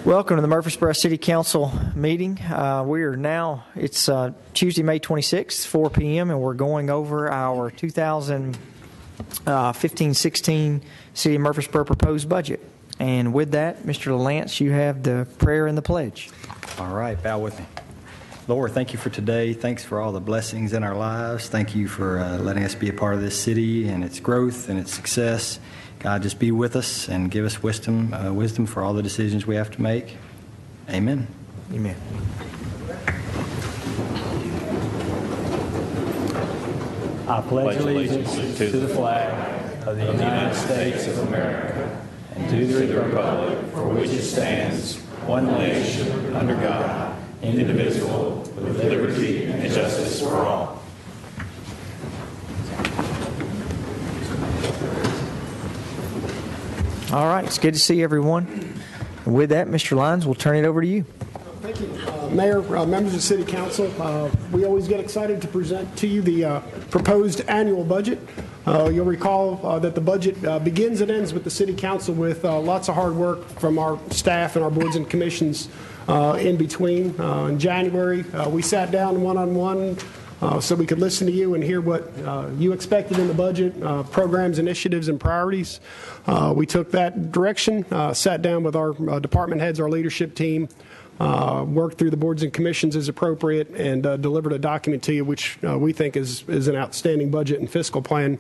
Welcome to the Murfreesboro City Council meeting. It's Tuesday, May 26th, 4 p.m., and we're going over our 2015-16 City of Murfreesboro proposed budget. And with that, Mr. Lance, you have the prayer and the pledge. All right, bow with me. Lord, thank you for today. Thanks for all the blessings in our lives. Thank you for letting us be a part of this city and its growth and its success. God, just be with us and give us wisdom for all the decisions we have to make. Amen. Amen. I pledge allegiance to the flag of the United States of America and to the republic for which it stands, one nation, under God, indivisible, with liberty and justice for all. All right, it's good to see everyone. And with that, Mr. Lyons, we'll turn it over to you. Thank you. Mayor, members of the City Council, we always get excited to present to you the proposed annual budget. You'll recall that the budget begins and ends with the City Council with lots of hard work from our staff and our boards and commissions in between. In January, we sat down one-on-one so we could listen to you and hear what you expected in the budget, programs, initiatives, and priorities. We took that direction, sat down with our department heads, our leadership team, worked through the boards and commissions as appropriate, and delivered a document to you which we think is an outstanding budget and fiscal plan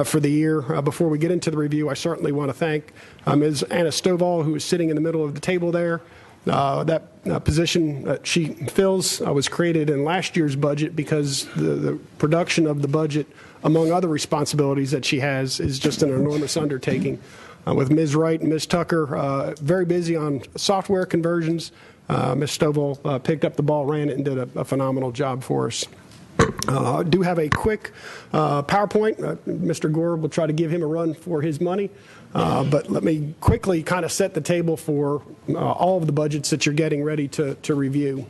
for the year. Before we get into the review, I certainly want to thank Ms. Anna Stovall, who is sitting in the middle of the table there. That position that she fills was created in last year's budget because the production of the budget, among other responsibilities that she has, is just an enormous undertaking. With Ms. Wright and Ms. Tucker very busy on software conversions, Ms. Stovall picked up the ball, ran it, and did a phenomenal job for us. I do have a quick PowerPoint. Mr. Gore will try to give him a run for his money. But let me quickly kind of set the table for all of the budgets that you're getting ready to review.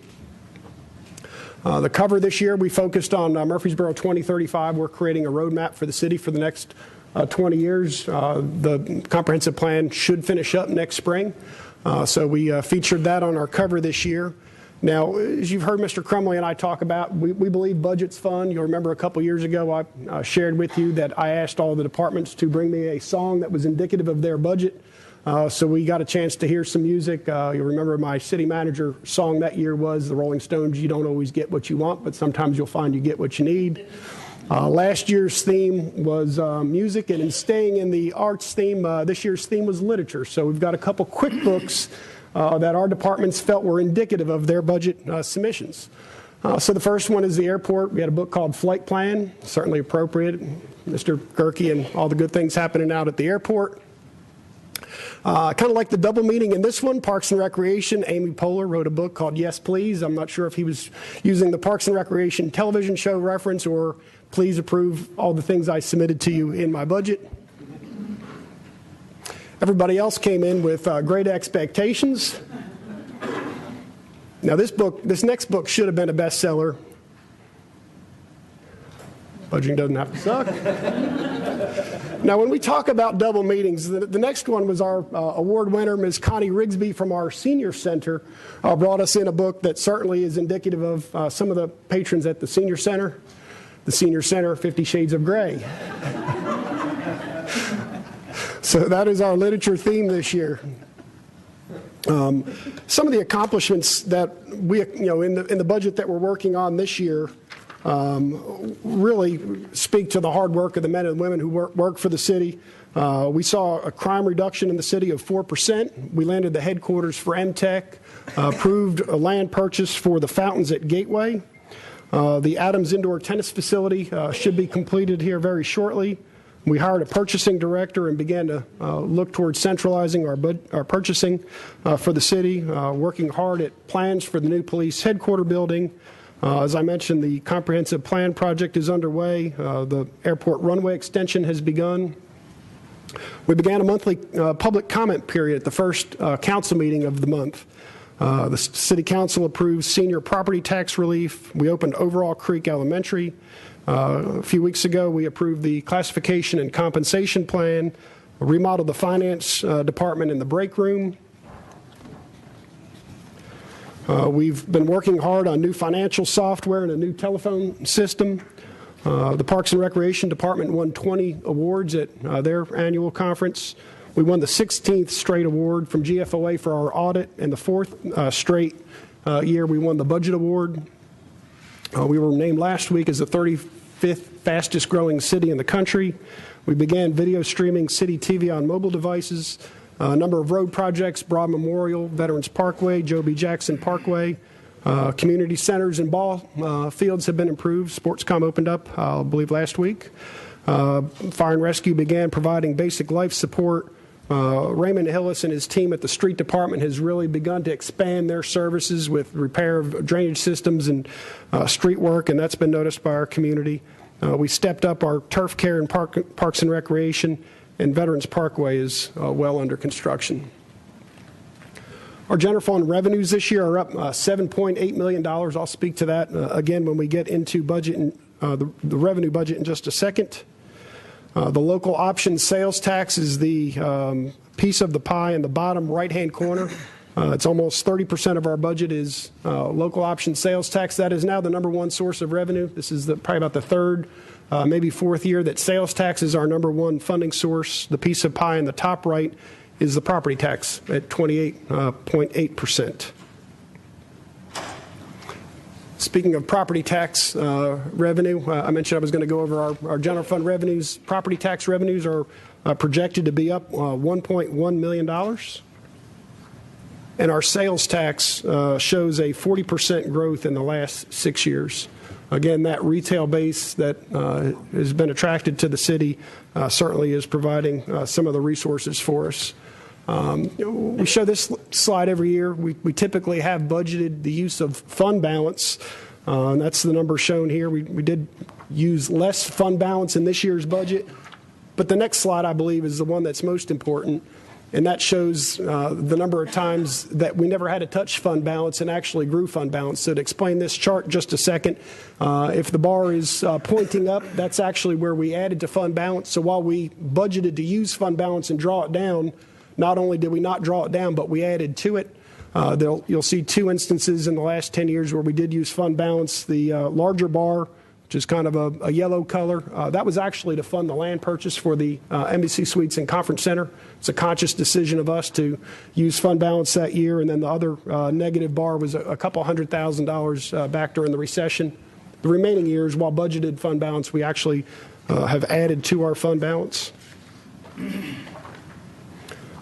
The cover this year, we focused on Murfreesboro 2035. We're creating a roadmap for the city for the next 20 years. The comprehensive plan should finish up next spring. So we featured that on our cover this year. Now, as you've heard Mr. Crumley and I talk about, we believe budget's fun. You'll remember a couple years ago I shared with you that I asked all the departments to bring me a song that was indicative of their budget. So we got a chance to hear some music. You'll remember my city manager song that year was the Rolling Stones, "You don't always get what you want, but sometimes you'll find you get what you need." Last year's theme was music, and in staying in the arts theme, this year's theme was literature. So we've got a couple quick books that our departments felt were indicative of their budget submissions. So the first one is the airport. We had a book called Flight Plan, certainly appropriate. Mr. Gerke and all the good things happening out at the airport. Kind of like the double meaning in this one, Parks and Recreation. Amy Poehler wrote a book called Yes, Please. I'm not sure if he was using the Parks and Recreation television show reference or please approve all the things I submitted to you in my budget. Everybody else came in with great expectations. Now this next book should have been a bestseller. Budgeting doesn't have to suck. Now, when we talk about double meetings, the next one was our award winner, Ms. Connie Rigsby from our Senior Center, brought us in a book that certainly is indicative of some of the patrons at the Senior Center. The Senior Center, 50 Shades of Gray. So that is our literature theme this year. Some of the accomplishments that we, in the budget that we're working on this year, really speak to the hard work of the men and women who work for the city. We saw a crime reduction in the city of 4%. We landed the headquarters for MTech, approved a land purchase for the fountains at Gateway. The Adams Indoor Tennis Facility should be completed here very shortly. We hired a purchasing director and began to look towards centralizing our purchasing for the city, working hard at plans for the new police headquarter building. As I mentioned, the comprehensive plan project is underway. The airport runway extension has begun. We began a monthly public comment period at the first council meeting of the month. The City Council approved senior property tax relief. We opened Overall Creek Elementary. A few weeks ago, we approved the classification and compensation plan, remodeled the finance department in the break room. We've been working hard on new financial software and a new telephone system. The Parks and Recreation Department won 20 awards at their annual conference. We won the 16th straight award from GFOA for our audit, and the 4th straight year we won the Budget Award. We were named last week as the 35th fastest growing city in the country. We began video streaming city TV on mobile devices. A number of road projects, Broad Memorial, Veterans Parkway, Joe B. Jackson Parkway, community centers and ball fields have been improved. Sportscom opened up, I believe, last week. Fire and Rescue began providing basic life support. Raymond Hillis and his team at the street department has really begun to expand their services with repair of drainage systems and street work, and that's been noticed by our community. We stepped up our turf care and Parks and Recreation, and Veterans Parkway is well under construction. Our general fund revenues this year are up $7.8 million. I'll speak to that again when we get into budget and the revenue budget in just a second. The local option sales tax is the piece of the pie in the bottom right-hand corner. It's almost 30% of our budget is local option sales tax. That is now the #1 source of revenue. This is probably about the third, maybe fourth year that sales tax is our #1 funding source. The piece of pie in the top right is the property tax at 28.8%. Speaking of property tax revenue, I mentioned I was going to go over our general fund revenues. Property tax revenues are projected to be up $1.1 million. And our sales tax shows a 40% growth in the last 6 years. Again, that retail base that has been attracted to the city certainly is providing some of the resources for us. We show this slide every year. We typically have budgeted the use of fund balance, and that's the number shown here. We did use less fund balance in this year's budget, but the next slide, I believe, is the one that's most important, and that shows the number of times that we never had to touch fund balance and actually grew fund balance. So to explain this chart just a second, if the bar is pointing up, that's actually where we added to fund balance. So while we budgeted to use fund balance and draw it down, not only did we not draw it down, but we added to it. You'll see 2 instances in the last 10 years where we did use fund balance. The larger bar, which is kind of a yellow color, that was actually to fund the land purchase for the Embassy Suites and Conference Center. It's a conscious decision of us to use fund balance that year. And then the other negative bar was a couple $100,000 back during the recession. The remaining years, while budgeted fund balance, we actually have added to our fund balance.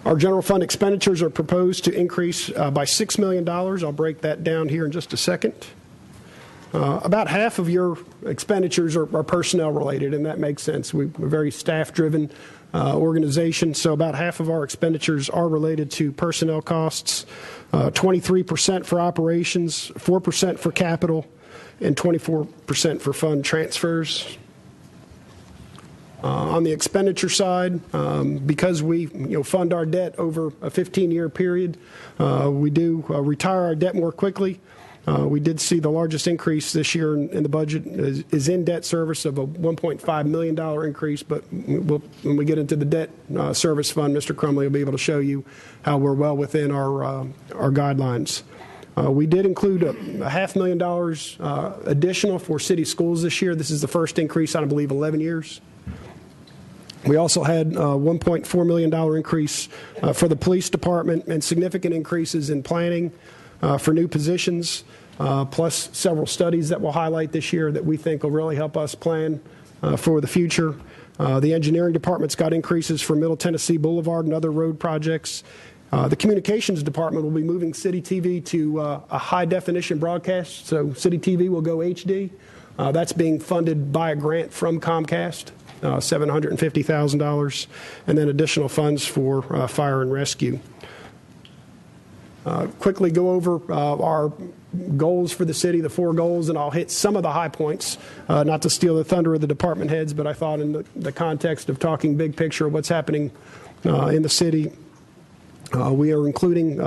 Our general fund expenditures are proposed to increase by $6 million. I'll break that down here in just a second. About half of your expenditures are personnel related, and that makes sense. We're a very staff-driven organization, so about half of our expenditures are related to personnel costs, 23% for operations, 4% for capital, and 24% for fund transfers. On the expenditure side, because we fund our debt over a 15-year period, we do retire our debt more quickly. We did see the largest increase this year in the budget is in debt service of a $1.5 million increase, but when we get into the debt service fund, Mr. Crumley will be able to show you how we're well within our guidelines. We did include a $500,000 additional for city schools this year. This is the first increase in, I believe, 11 years. We also had a $1.4 million increase for the police department and significant increases in planning for new positions, plus several studies that we'll highlight this year that we think will really help us plan for the future. The engineering department's got increases for Middle Tennessee Boulevard and other road projects. The communications department will be moving City TV to a high-definition broadcast, so City TV will go HD. That's being funded by a grant from Comcast, $750,000, and then additional funds for fire and rescue. Quickly go over our goals for the city, the 4 goals, and I'll hit some of the high points, not to steal the thunder of the department heads, but I thought in the context of talking big picture of what's happening in the city, we are including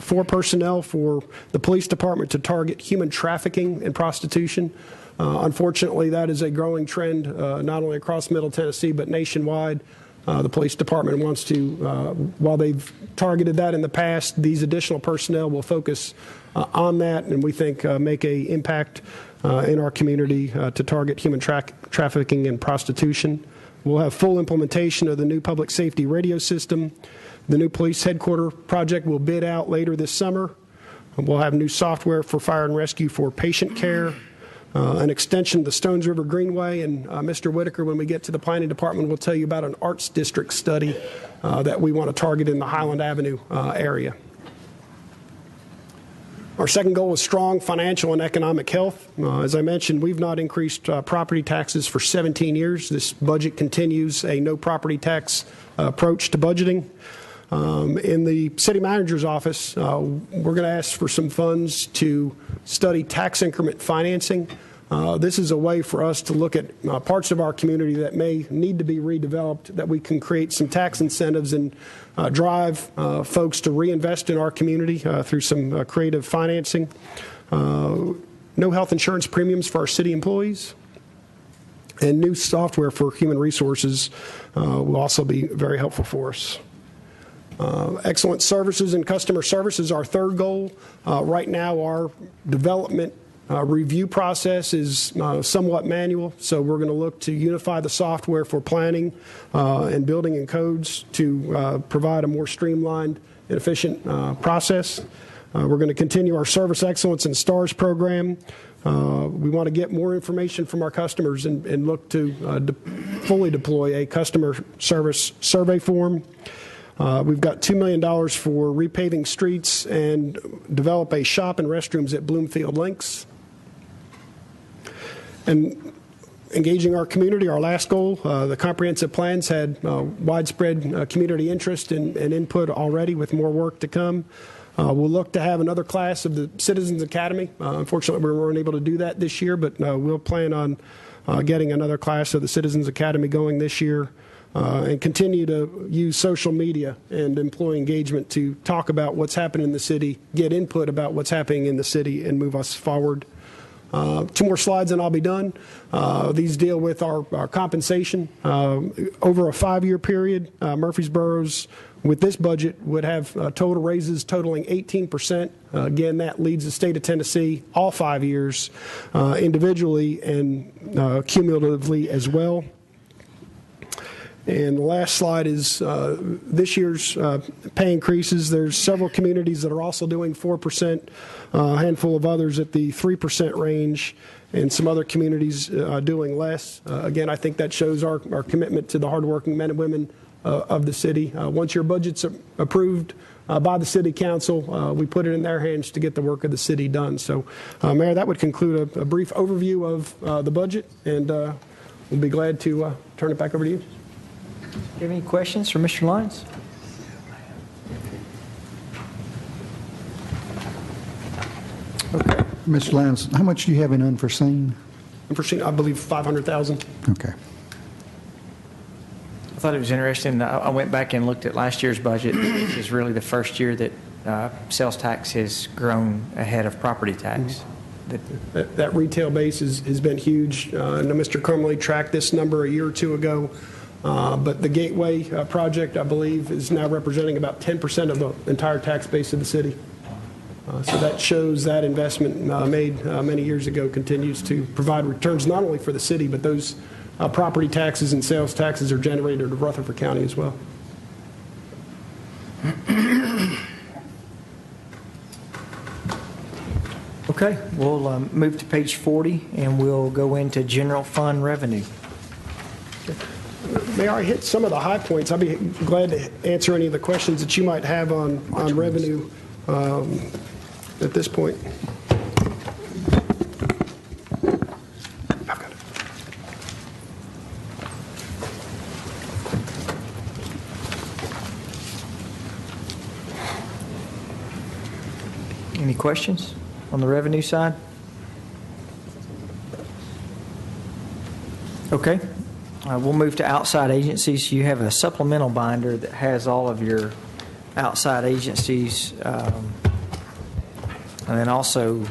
4 personnel for the police department to target human trafficking and prostitution. Unfortunately, that is a growing trend not only across Middle Tennessee but nationwide. The police department wants to, while they've targeted that in the past, these additional personnel will focus on that, and we think make an impact in our community to target human trafficking and prostitution. We'll have full implementation of the new public safety radio system. The new police headquarters project will bid out later this summer. We'll have new software for fire and rescue for patient care. An extension of the Stones River Greenway, and Mr. Whitaker, when we get to the planning department, will tell you about an arts district study that we want to target in the Highland Avenue area. Our second goal is strong financial and economic health. As I mentioned, we've not increased property taxes for 17 years. This budget continues a no property tax approach to budgeting. In the city manager's office, we're going to ask for some funds to study tax increment financing. This is a way for us to look at parts of our community that may need to be redeveloped, that we can create some tax incentives and drive folks to reinvest in our community through some creative financing. No health insurance premiums for our city employees. And new software for human resources will also be very helpful for us. Excellent services and customer service is our third goal. Right now, our development review process is somewhat manual, so we're going to look to unify the software for planning and building and codes to provide a more streamlined and efficient process. We're going to continue our service excellence and STARS program. We want to get more information from our customers and look to fully deploy a customer service survey form. We've got $2 million for repaving streets and develop a shop and restrooms at Bloomfield Links. And engaging our community, our last goal, the comprehensive plans had widespread community interest and input already, with more work to come. We'll look to have another class of the Citizens Academy. Unfortunately, we weren't able to do that this year, but we'll plan on getting another class of the Citizens Academy going this year. And continue to use social media and employee engagement to talk about what's happening in the city, get input about what's happening in the city, and move us forward. 2 more slides and I'll be done. These deal with our compensation. Over a 5-year period, Murfreesboro's, with this budget, would have total raises totaling 18%. Again, that leads the state of Tennessee all 5 years individually and cumulatively as well. And the last slide is this year's pay increases. There's several communities that are also doing 4%, a handful of others at the 3% range, and some other communities doing less. Again, I think that shows our commitment to the hardworking men and women of the city. Once your budget's approved by the city council, we put it in their hands to get the work of the city done. So, Mayor, that would conclude a brief overview of the budget, and we'll be glad to turn it back over to you. Do you have any questions for Mr. Lyons? Okay. Mr. Lyons, how much do you have in unforeseen? Unforeseen, I believe, $500,000. Okay. I thought it was interesting. I went back and looked at last year's budget. This is really the first year that sales tax has grown ahead of property tax. That retail base has been huge. I know Mr. Crumley tracked this number a year or two ago. But the Gateway project, I believe, is now representing about 10% of the entire tax base of the city. So that shows that investment made many years ago continues to provide returns not only for the city, but those property taxes and sales taxes are generated in Rutherford County as well. Okay, we'll move to page 40, and we'll go into general fund revenue. Mayor, I hit some of the high points. I'd be glad to answer any of the questions that you might have on revenue at this point. I've got it. Any questions on the revenue side? Okay. We'll move to outside agencies. You have a supplemental binder that has all of your outside agencies. And then also,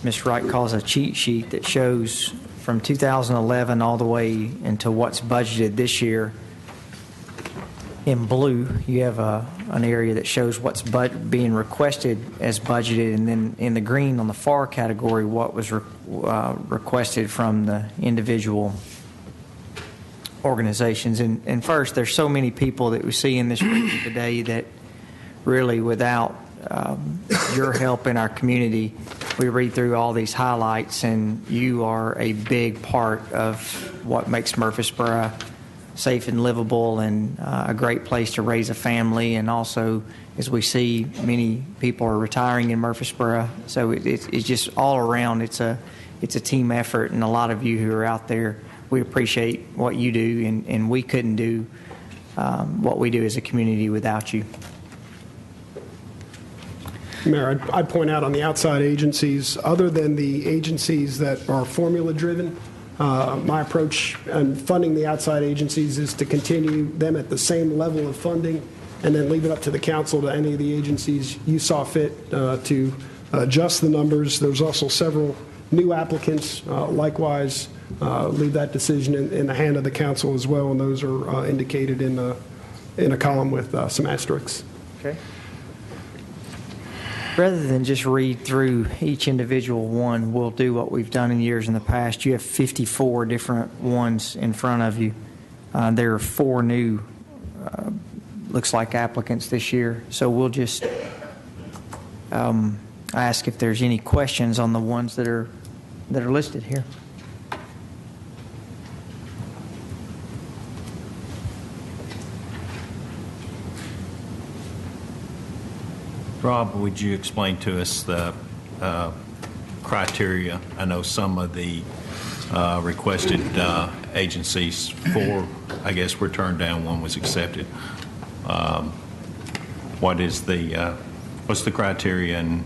Ms. Wright calls a cheat sheet that shows from 2011 all the way into what's budgeted this year. In blue, you have an area that shows what's being requested as budgeted, and then in the green on the far category, what was requested from the individual organizations. And first, there's so many people that we see in this briefing today that really, without your help in our community, we read through all these highlights, and you are a big part of what makes Murfreesboro safe and livable and a great place to raise a family. And also, as we see, many people are retiring in Murfreesboro. So it's just all around, it's a team effort, and a lot of you who are out there, we appreciate what you do, and we couldn't do what we do as a community without you. Mayor, I'd point out on the outside agencies, other than the agencies that are formula-driven, my approach in funding the outside agencies is to continue them at the same level of funding and then leave it up to the council, to any of the agencies you saw fit to adjust the numbers. There's also several new applicants, likewise, leave that decision in the hand of the council as well, and those are indicated in a column with some asterisks. Okay. Rather than just read through each individual one, we'll do what we've done in years in the past. You have 54 different ones in front of you. There are 4 new, looks like, applicants this year. So we'll just ask if there's any questions on the ones that are listed here. Rob, would you explain to us the criteria? I know some of the requested agencies, 4, I guess, were turned down, 1 was accepted. What's the criteria, and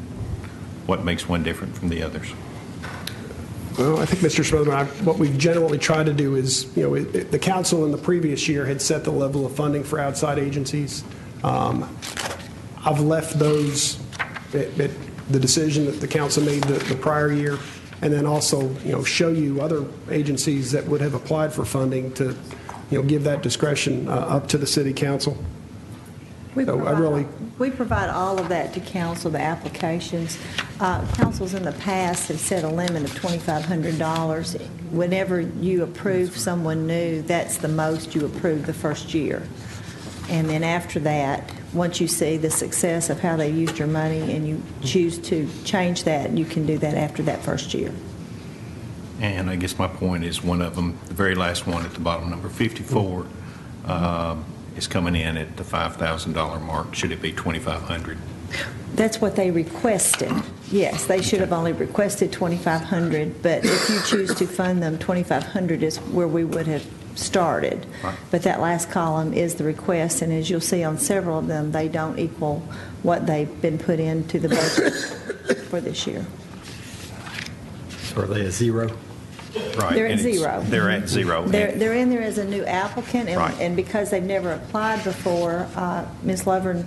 what makes one different from the others? Well, I think, Mr. Smotherman, what we've generally tried to do is, the council in the previous year had set the level of funding for outside agencies. I've left those at the decision that the council made the prior year, and then also, show you other agencies that would have applied for funding to, give that discretion up to the city council. We provide all of that to council, the applications. Councils in the past have set a limit of $2,500. Whenever you approve someone new, that's the most you approve the first year. And then after that, once you see the success of how they used your money and you choose to change that, you can do that after that first year. And I guess my point is, one of them, the very last one at the bottom, number 54, is coming in at the $5,000 mark. Should it be $2,500? That's what they requested. Yes, they should have only requested $2,500, but if you choose to fund them, $2,500 is where we would have started. Right. But that last column is the request, and as you'll see on several of them, they don't equal what they've been put into the budget for this year. So are they a 0? Right. They're at and 0. They're at 0. They're in there as a new applicant, and, Right. and because they've never applied before, Ms. Lovern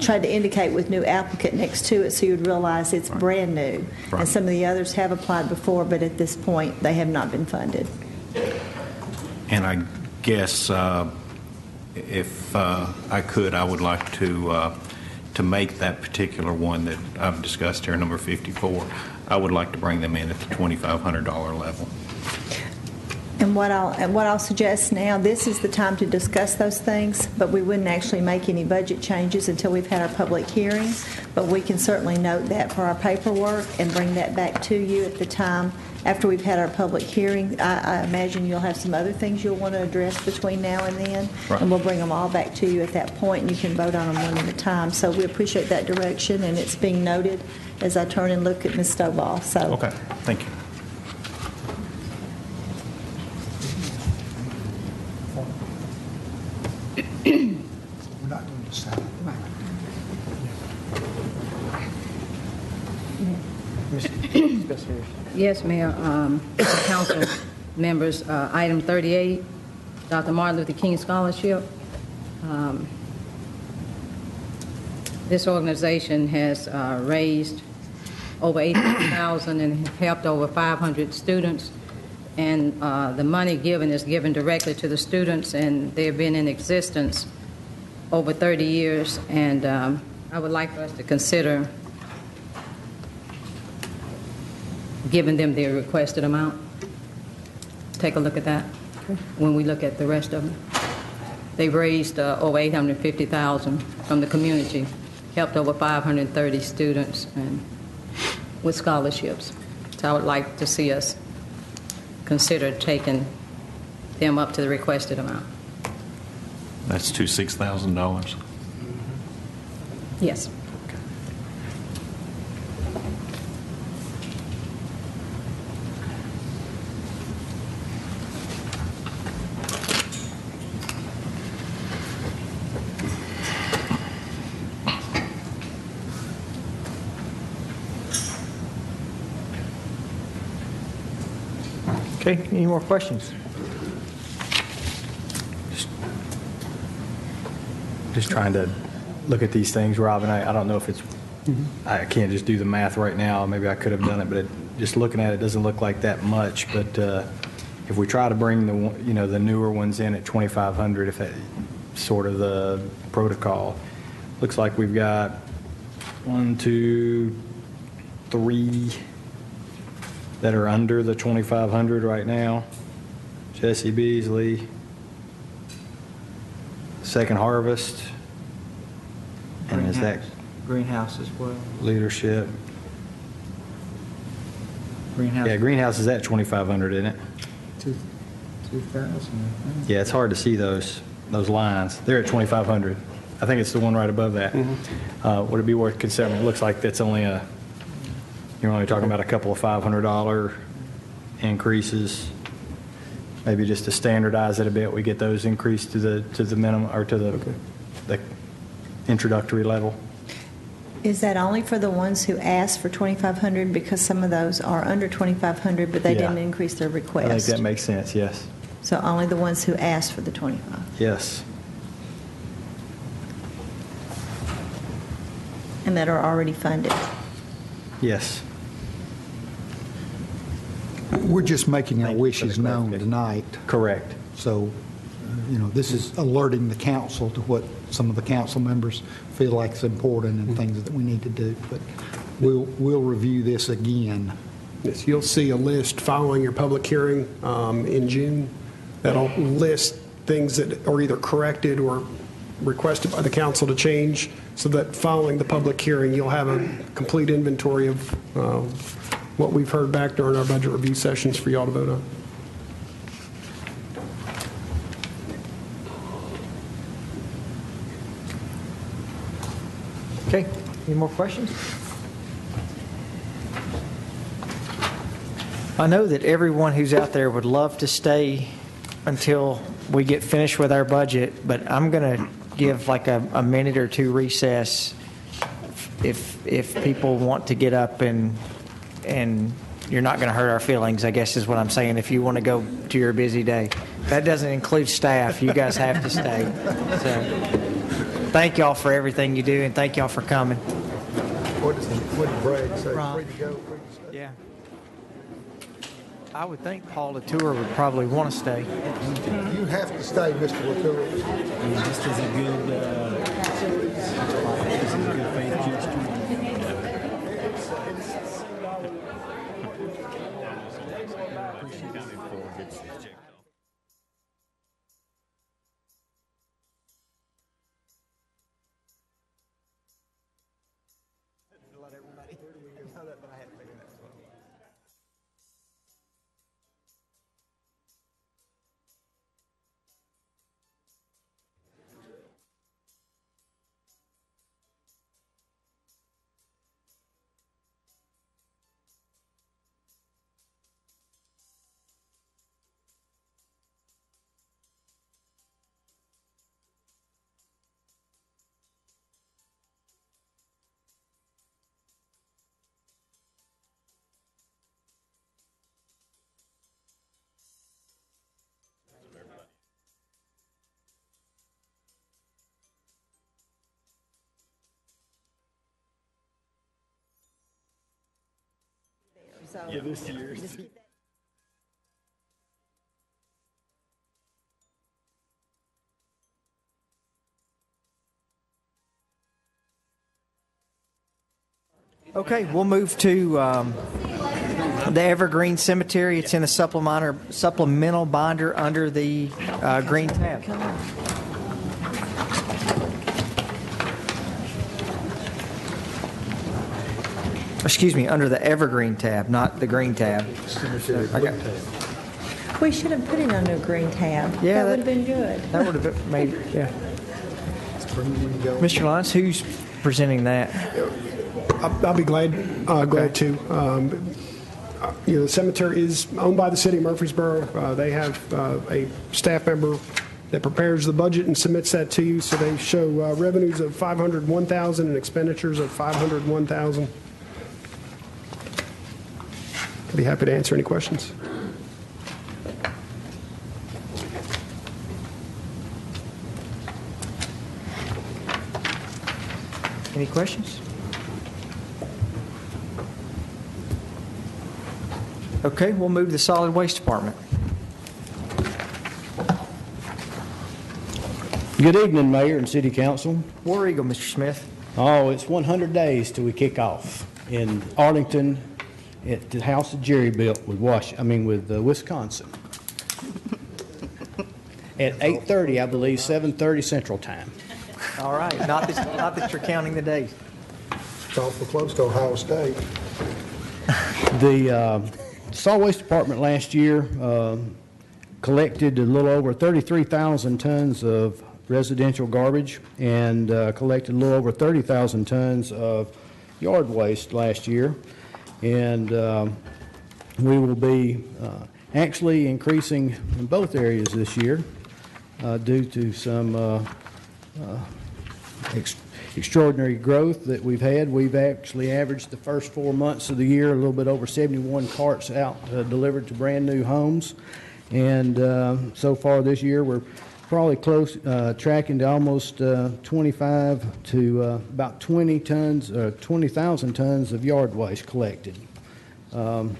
tried to indicate with new applicant next to it so you'd realize it's brand new. Right. And some of the others have applied before, but at this point, they have not been funded. And I guess if I could, I would like to make that particular one that I've discussed here, number 54, I would like to bring them in at the $2,500 level. And what I'll suggest now, this is the time to discuss those things, but we wouldn't actually make any budget changes until we've had our public hearing. But we can certainly note that for our paperwork and bring that back to you at the time after we've had our public hearing, I imagine you'll have some other things you'll want to address between now and then. Right. And we'll bring them all back to you at that point, and you can vote on them one at a time. So we appreciate that direction, and it's being noted as I turn and look at Ms. Stovall. So. Okay, thank you. We're not going to decide. Yes, Mayor, council members, item 38, Dr. Martin Luther King Scholarship. This organization has raised over $80,000 and helped over 500 students. And the money given is given directly to the students, and they've been in existence over 30 years. And I would like for us to consider giving them their requested amount. Take a look at that when we look at the rest of them. They've raised over $850,000 from the community, helped over 530 students and with scholarships. So I would like to see us consider taking them up to the requested amount. That's $6,000. Yes. Okay, any more questions? Just trying to look at these things, Rob, and I don't know if it's, I can't just do the math right now. Maybe I could have done it, but just looking at it doesn't look like that much. But if we try to bring the newer ones in at 2,500, if that's sort of the protocol, looks like we've got 1, 2, 3 that are under the 2,500 right now. Jesse Beasley, Second Harvest, and is that Greenhouse as well. leadership? Greenhouse. Yeah, Greenhouse is at 2,500, isn't it? 2,000. Yeah, it's hard to see those lines. They're at 2,500. I think it's the one right above that. Would it be worth considering? It looks like that's only you're only talking about a couple of $500 increases. Maybe just to standardize it a bit, we get those increased to the minimum or to the introductory level. Is that only for the ones who asked for 2,500? Because some of those are under 2,500, but they Yeah. didn't increase their request. I think that makes sense, yes. So only the ones who asked for the 25. Yes. And that are already funded. Yes. We're just making our Thank you for wishes the known clarification. tonight. Correct. So, this is alerting the council to what some of the council members feel like is important and things that we need to do. But we'll review this again. Yes, you'll see a list following your public hearing in June that'll list things that are either corrected or requested by the council to change, so that following the public hearing, you'll have a complete inventory of what we've heard back during our budget review sessions for y'all to vote on. Okay, any more questions? I know that everyone who's out there would love to stay until we get finished with our budget, but I'm going to give like a minute or two recess if people want to get up and you're not going to hurt our feelings, I guess is what I'm saying, if you want to go to your busy day. That doesn't include staff. You guys have to stay. So thank y'all for everything you do, and thank y'all for coming. What did Bragg say? Free to go, free to stay? Yeah. I would think Paul Latour would probably want to stay. You have to stay, Mr. Latour. Just as a good faith gesture. so. Yeah, this year. Just keep that- Okay, we'll move to the Evergreen Cemetery. It's in a supplemental binder under the green tab. Excuse me, under the Evergreen tab, not the green tab. We should have put it under a green tab. Yeah, That would have been good. That would have made, yeah. Mr. Lyons, who's presenting that? I'll be glad to. The cemetery is owned by the city of Murfreesboro. They have a staff member that prepares the budget and submits that to you. So they show revenues of $501,000 and expenditures of $501,000. I'd be happy to answer any questions. Any questions? Okay, we'll move to the Solid Waste Department. Good evening, Mayor and City Council. War Eagle, Mr. Smith. Oh, it's 100 days till we kick off in Arlington at the house that Jerry built with Wisconsin. At 8:30, I believe, 7:30 Central Time. All right, not that you're counting the days. It's awful close to Ohio State. The Solid Waste Department last year collected a little over 33,000 tons of residential garbage and collected a little over 30,000 tons of yard waste last year. And we will be actually increasing in both areas this year due to some extraordinary growth that we've had. We've actually averaged the first 4 months of the year a little bit over 71 carts out delivered to brand new homes. And so far this year we're probably close, tracking to almost 25 to about 20 tons, 20,000 tons of yard waste collected. And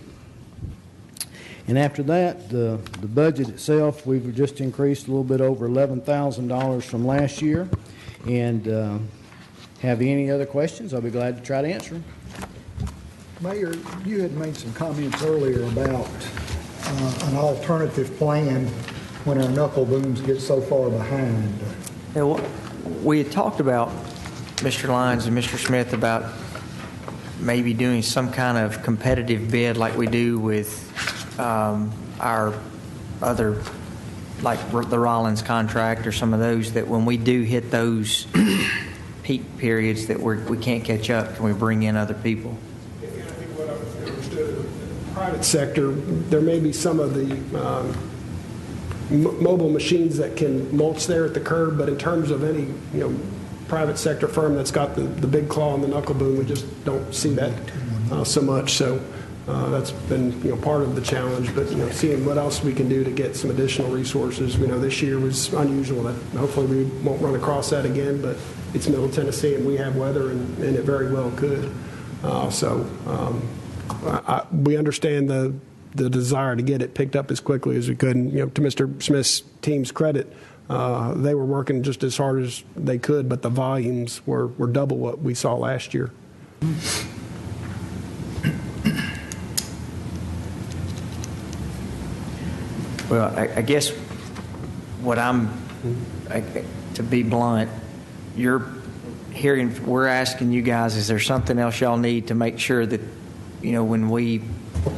after that, the budget itself, we've just increased a little bit over $11,000 from last year. And have any other questions, I'll be glad to try to answer them. Mayor, you had made some comments earlier about an alternative plan when our knuckle booms get so far behind. Yeah, well, we had talked about, Mr. Lyons and Mr. Smith, about maybe doing some kind of competitive bid like we do with our other, like the Rollins contract or some of those, that when we do hit those peak periods that we can't catch up, can we bring in other people? I think what I've understood in the private sector, there may be some of the mobile machines that can mulch there at the curb, but in terms of any private sector firm that's got the big claw on the knuckle boom, we just don't see that so much. So that's been part of the challenge. But seeing what else we can do to get some additional resources. This year was unusual. Hopefully we won't run across that again. But it's Middle Tennessee, and we have weather, and it very well could. We understand the desire to get it picked up as quickly as we could. And, to Mr. Smith's team's credit, they were working just as hard as they could, but the volumes were double what we saw last year. Well, I guess what to be blunt, we're asking you guys, is there something else y'all need to make sure that, when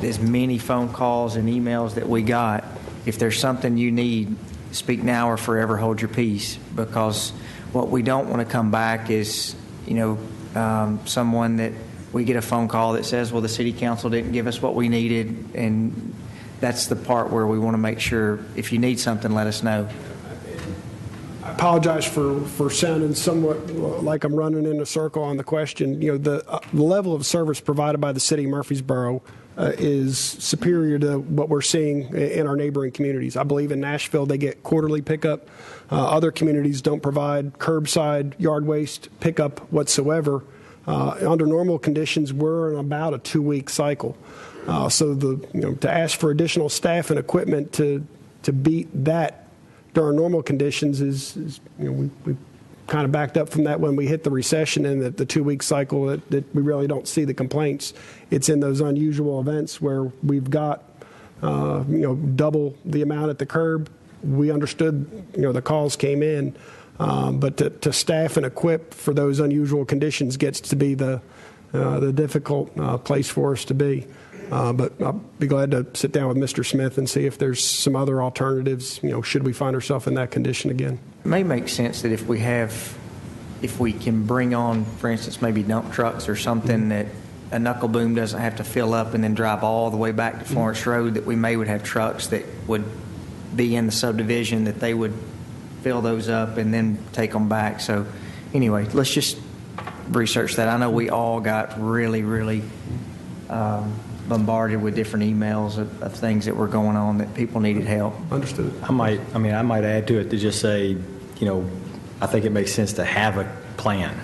as many phone calls and emails that we got, if there's something you need, speak now or forever hold your peace, because what we don't want to come back is, someone that we get a phone call that says, well, the city council didn't give us what we needed, and that's the part where we want to make sure if you need something, let us know. I apologize for sounding somewhat like I'm running in a circle on the question. The level of service provided by the city of Murfreesboro is superior to what we're seeing in our neighboring communities. I believe in Nashville they get quarterly pickup. Other communities don't provide curbside yard waste pickup whatsoever. Under normal conditions, we're in about a 2-week cycle. So to ask for additional staff and equipment to beat that during normal conditions is we kind of backed up from that when we hit the recession and the 2-week cycle that we really don't see the complaints. It's in those unusual events where we've got double the amount at the curb. We understood the calls came in, but to staff and equip for those unusual conditions gets to be the difficult place for us to be. But I'll be glad to sit down with Mr. Smith and see if there's some other alternatives, should we find ourselves in that condition again. It may make sense that if we can bring on, for instance, maybe dump trucks or something that a knuckle boom doesn't have to fill up and then drive all the way back to Florence Road, that we would have trucks that would be in the subdivision, that they would fill those up and then take them back. So anyway, let's just research that. I know we all got really, really bombarded with different emails of things that were going on that people needed help. Understood. I might add to it to just say, I think it makes sense to have a plan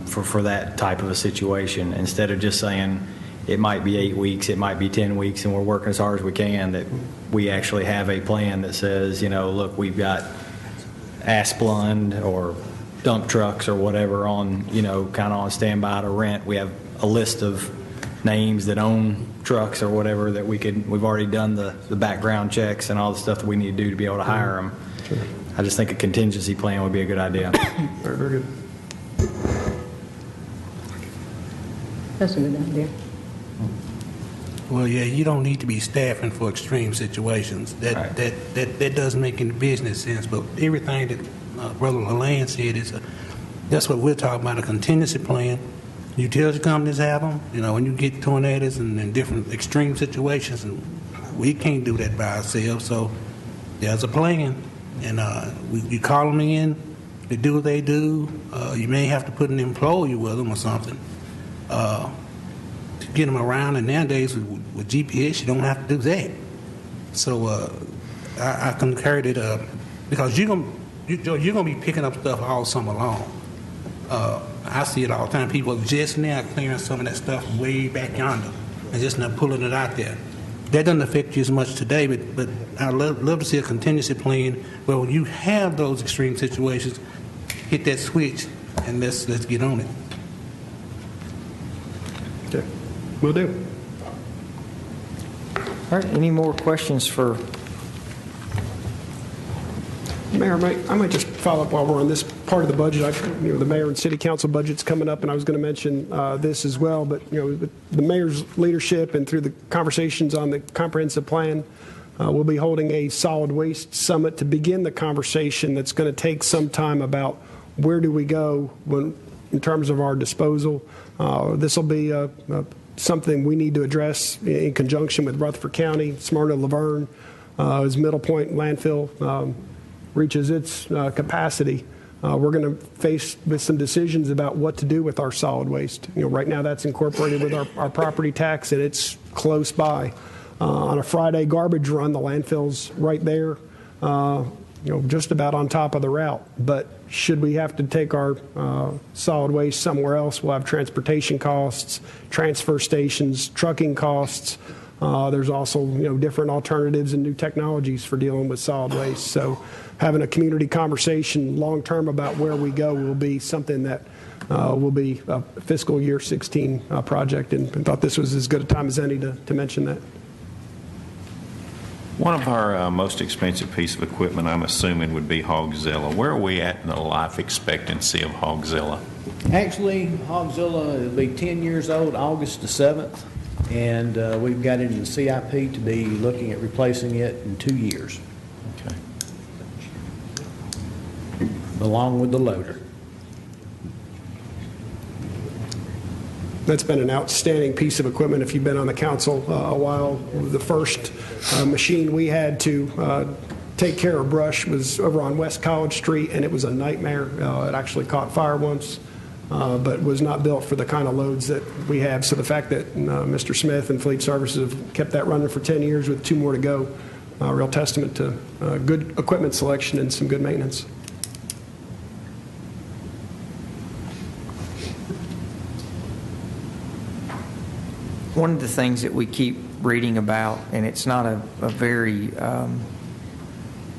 for that type of a situation, instead of just saying it might be 8 weeks, it might be 10 weeks, and we're working as hard as we can, that we actually have a plan that says, look, we've got Asplund or dump trucks or whatever on, kind of on standby to rent. We have a list of names that own trucks or whatever that we've already done the background checks and all the stuff that we need to do to be able to hire them. Sure. I just think a contingency plan would be a good idea. Very, very good. That's a good idea. Well, yeah, you don't need to be staffing for extreme situations. That doesn't make any business sense. But everything that Brother Lane said that's what we're talking about, a contingency plan. Utility companies have them. When you get tornadoes and different extreme situations, and we can't do that by ourselves. So there's a plan, and you call them in, they do what they do. You may have to put an employee with them or something to get them around. And nowadays with GPS, you don't have to do that. So I concur that because you're gonna be picking up stuff all summer long. I see it all the time. People just now clearing some of that stuff way back yonder and just now pulling it out there. That doesn't affect you as much today, but I'd love to see a contingency plan where when you have those extreme situations, hit that switch and let's get on it. Okay, will do. All right, any more questions for Mayor, I might just follow up while we're on this part of the budget. The mayor and city council budget's coming up, and I was going to mention this as well. But the mayor's leadership and through the conversations on the comprehensive plan, we'll be holding a solid waste summit to begin the conversation. That's going to take some time about where do we go in terms of our disposal. This will be something we need to address in conjunction with Rutherford County, Smyrna, Laverne, as Middle Point landfill reaches its capacity. We're going to face with some decisions about what to do with our solid waste. Right now that's incorporated with our property tax, and it's close by. On a Friday garbage run, the landfill's right there, just about on top of the route. But should we have to take our solid waste somewhere else, we'll have transportation costs, transfer stations, trucking costs. There's also different alternatives and new technologies for dealing with solid waste. So having a community conversation long term about where we go will be something that will be a fiscal year 16 project, and thought this was as good a time as any to mention that. One of our most expensive piece of equipment, I'm assuming, would be Hogzilla. Where are we at in the life expectancy of Hogzilla? Actually, Hogzilla will be 10 years old August the 7th, and we've got it in the CIP to be looking at replacing it in 2 years. Okay. Along with the loader. That's been an outstanding piece of equipment. If you've been on the council a while, the first machine we had to take care of brush was over on West College Street, and it was a nightmare. It actually caught fire once, but was not built for the kind of loads that we have. So the fact that Mr. Smith and Fleet Services have kept that running for 10 years with 2 more to go, real testament to good equipment selection and some good maintenance. one of the things that we keep reading about, and it's not a very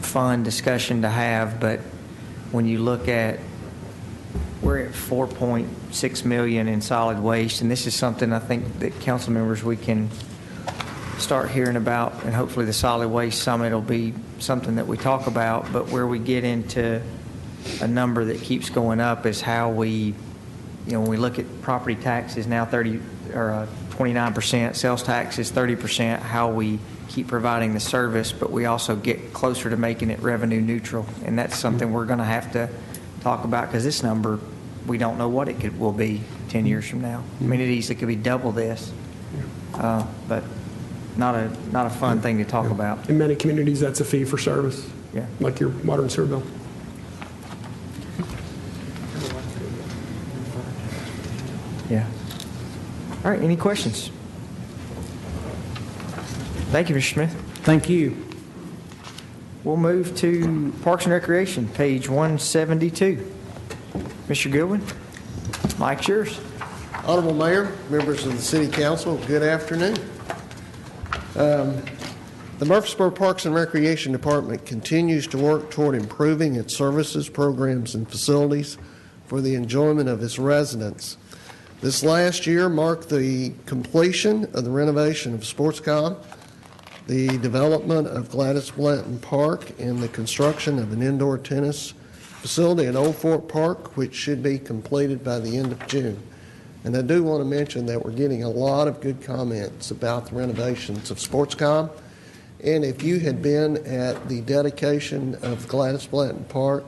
fun discussion to have, but when you look at, we're at 4.6 million in solid waste, and this is something I think that council members, we can start hearing about, and hopefully the solid waste summit will be something that we talk about. But where we get into a number that keeps going up is how we, when we look at property taxes now 29%, sales taxes 30%, how we keep providing the service, but we also get closer to making it revenue neutral, and that's something we're going to have to talk about, because this number, we don't know what it will be 10 years from now. I mean, it easily could be double this, but not a fun thing to talk about. In many communities, that's a fee for service, like your water and sewer bill. Yeah. All right, any questions? Thank you, Mr. Smith. Thank you. We'll move to Parks and Recreation, page 172. Mr. Goodwin, mic's yours. Honorable Mayor, members of the City Council, good afternoon. The Murfreesboro Parks and Recreation Department continues to work toward improving its services, programs, and facilities for the enjoyment of its residents. This last year marked the completion of the renovation of SportsCom, the development of Gladys Blanton Park, and the construction of an indoor tennis facility at Old Fort Park, which should be completed by the end of June. And I do want to mention that we're getting a lot of good comments about the renovations of SportsCom. And if you had been at the dedication of Gladys Blanton Park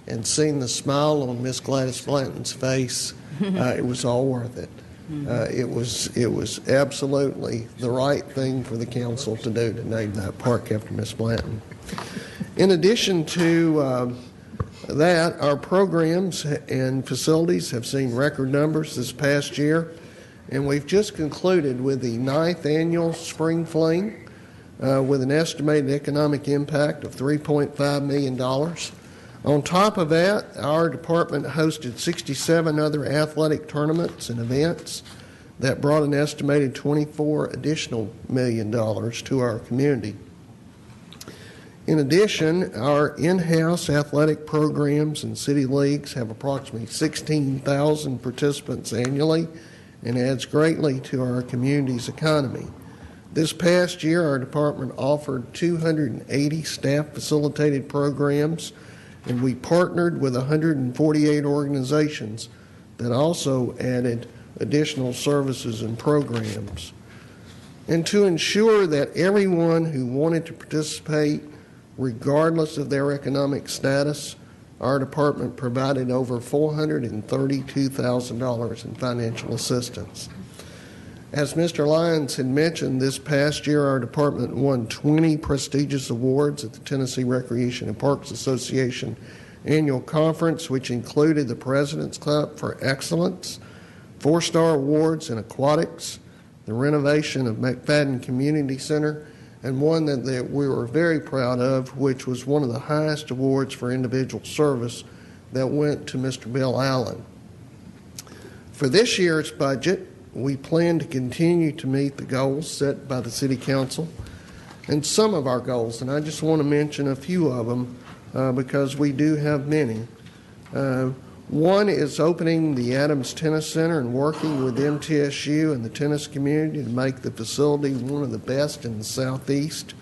and seen the smile on Miss Gladys Blanton's face, it was all worth it. It was absolutely the right thing for the council to do, to name that park after Miss Blanton. In addition to that, our programs and facilities have seen record numbers this past year, and we've just concluded with the 9th annual Spring Fling with an estimated economic impact of $3.5 million. On top of that, our department hosted 67 other athletic tournaments and events that brought an estimated $24 additional million to our community. In addition, our in-house athletic programs and city leagues have approximately 16,000 participants annually and adds greatly to our community's economy. This past year, our department offered 280 staff-facilitated programs, and we partnered with 148 organizations that also added additional services and programs. And to ensure that everyone who wanted to participate, regardless of their economic status, our department provided over $432,000 in financial assistance. As Mr. Lyons had mentioned, this past year our department won 20 prestigious awards at the Tennessee Recreation and Parks Association Annual Conference, which included the President's Cup for Excellence, 4-star awards in aquatics, the renovation of McFadden Community Center, and one that we were very proud of, which was one of the highest awards for individual service that went to Mr. Bill Allen. For this year's budget, we plan to continue to meet the goals set by the City Council and some of our goals, and I just want to mention a few of them because we do have many. One is opening the Adams Tennis Center and working with MTSU and the tennis community to make the facility one of the best in the Southeast.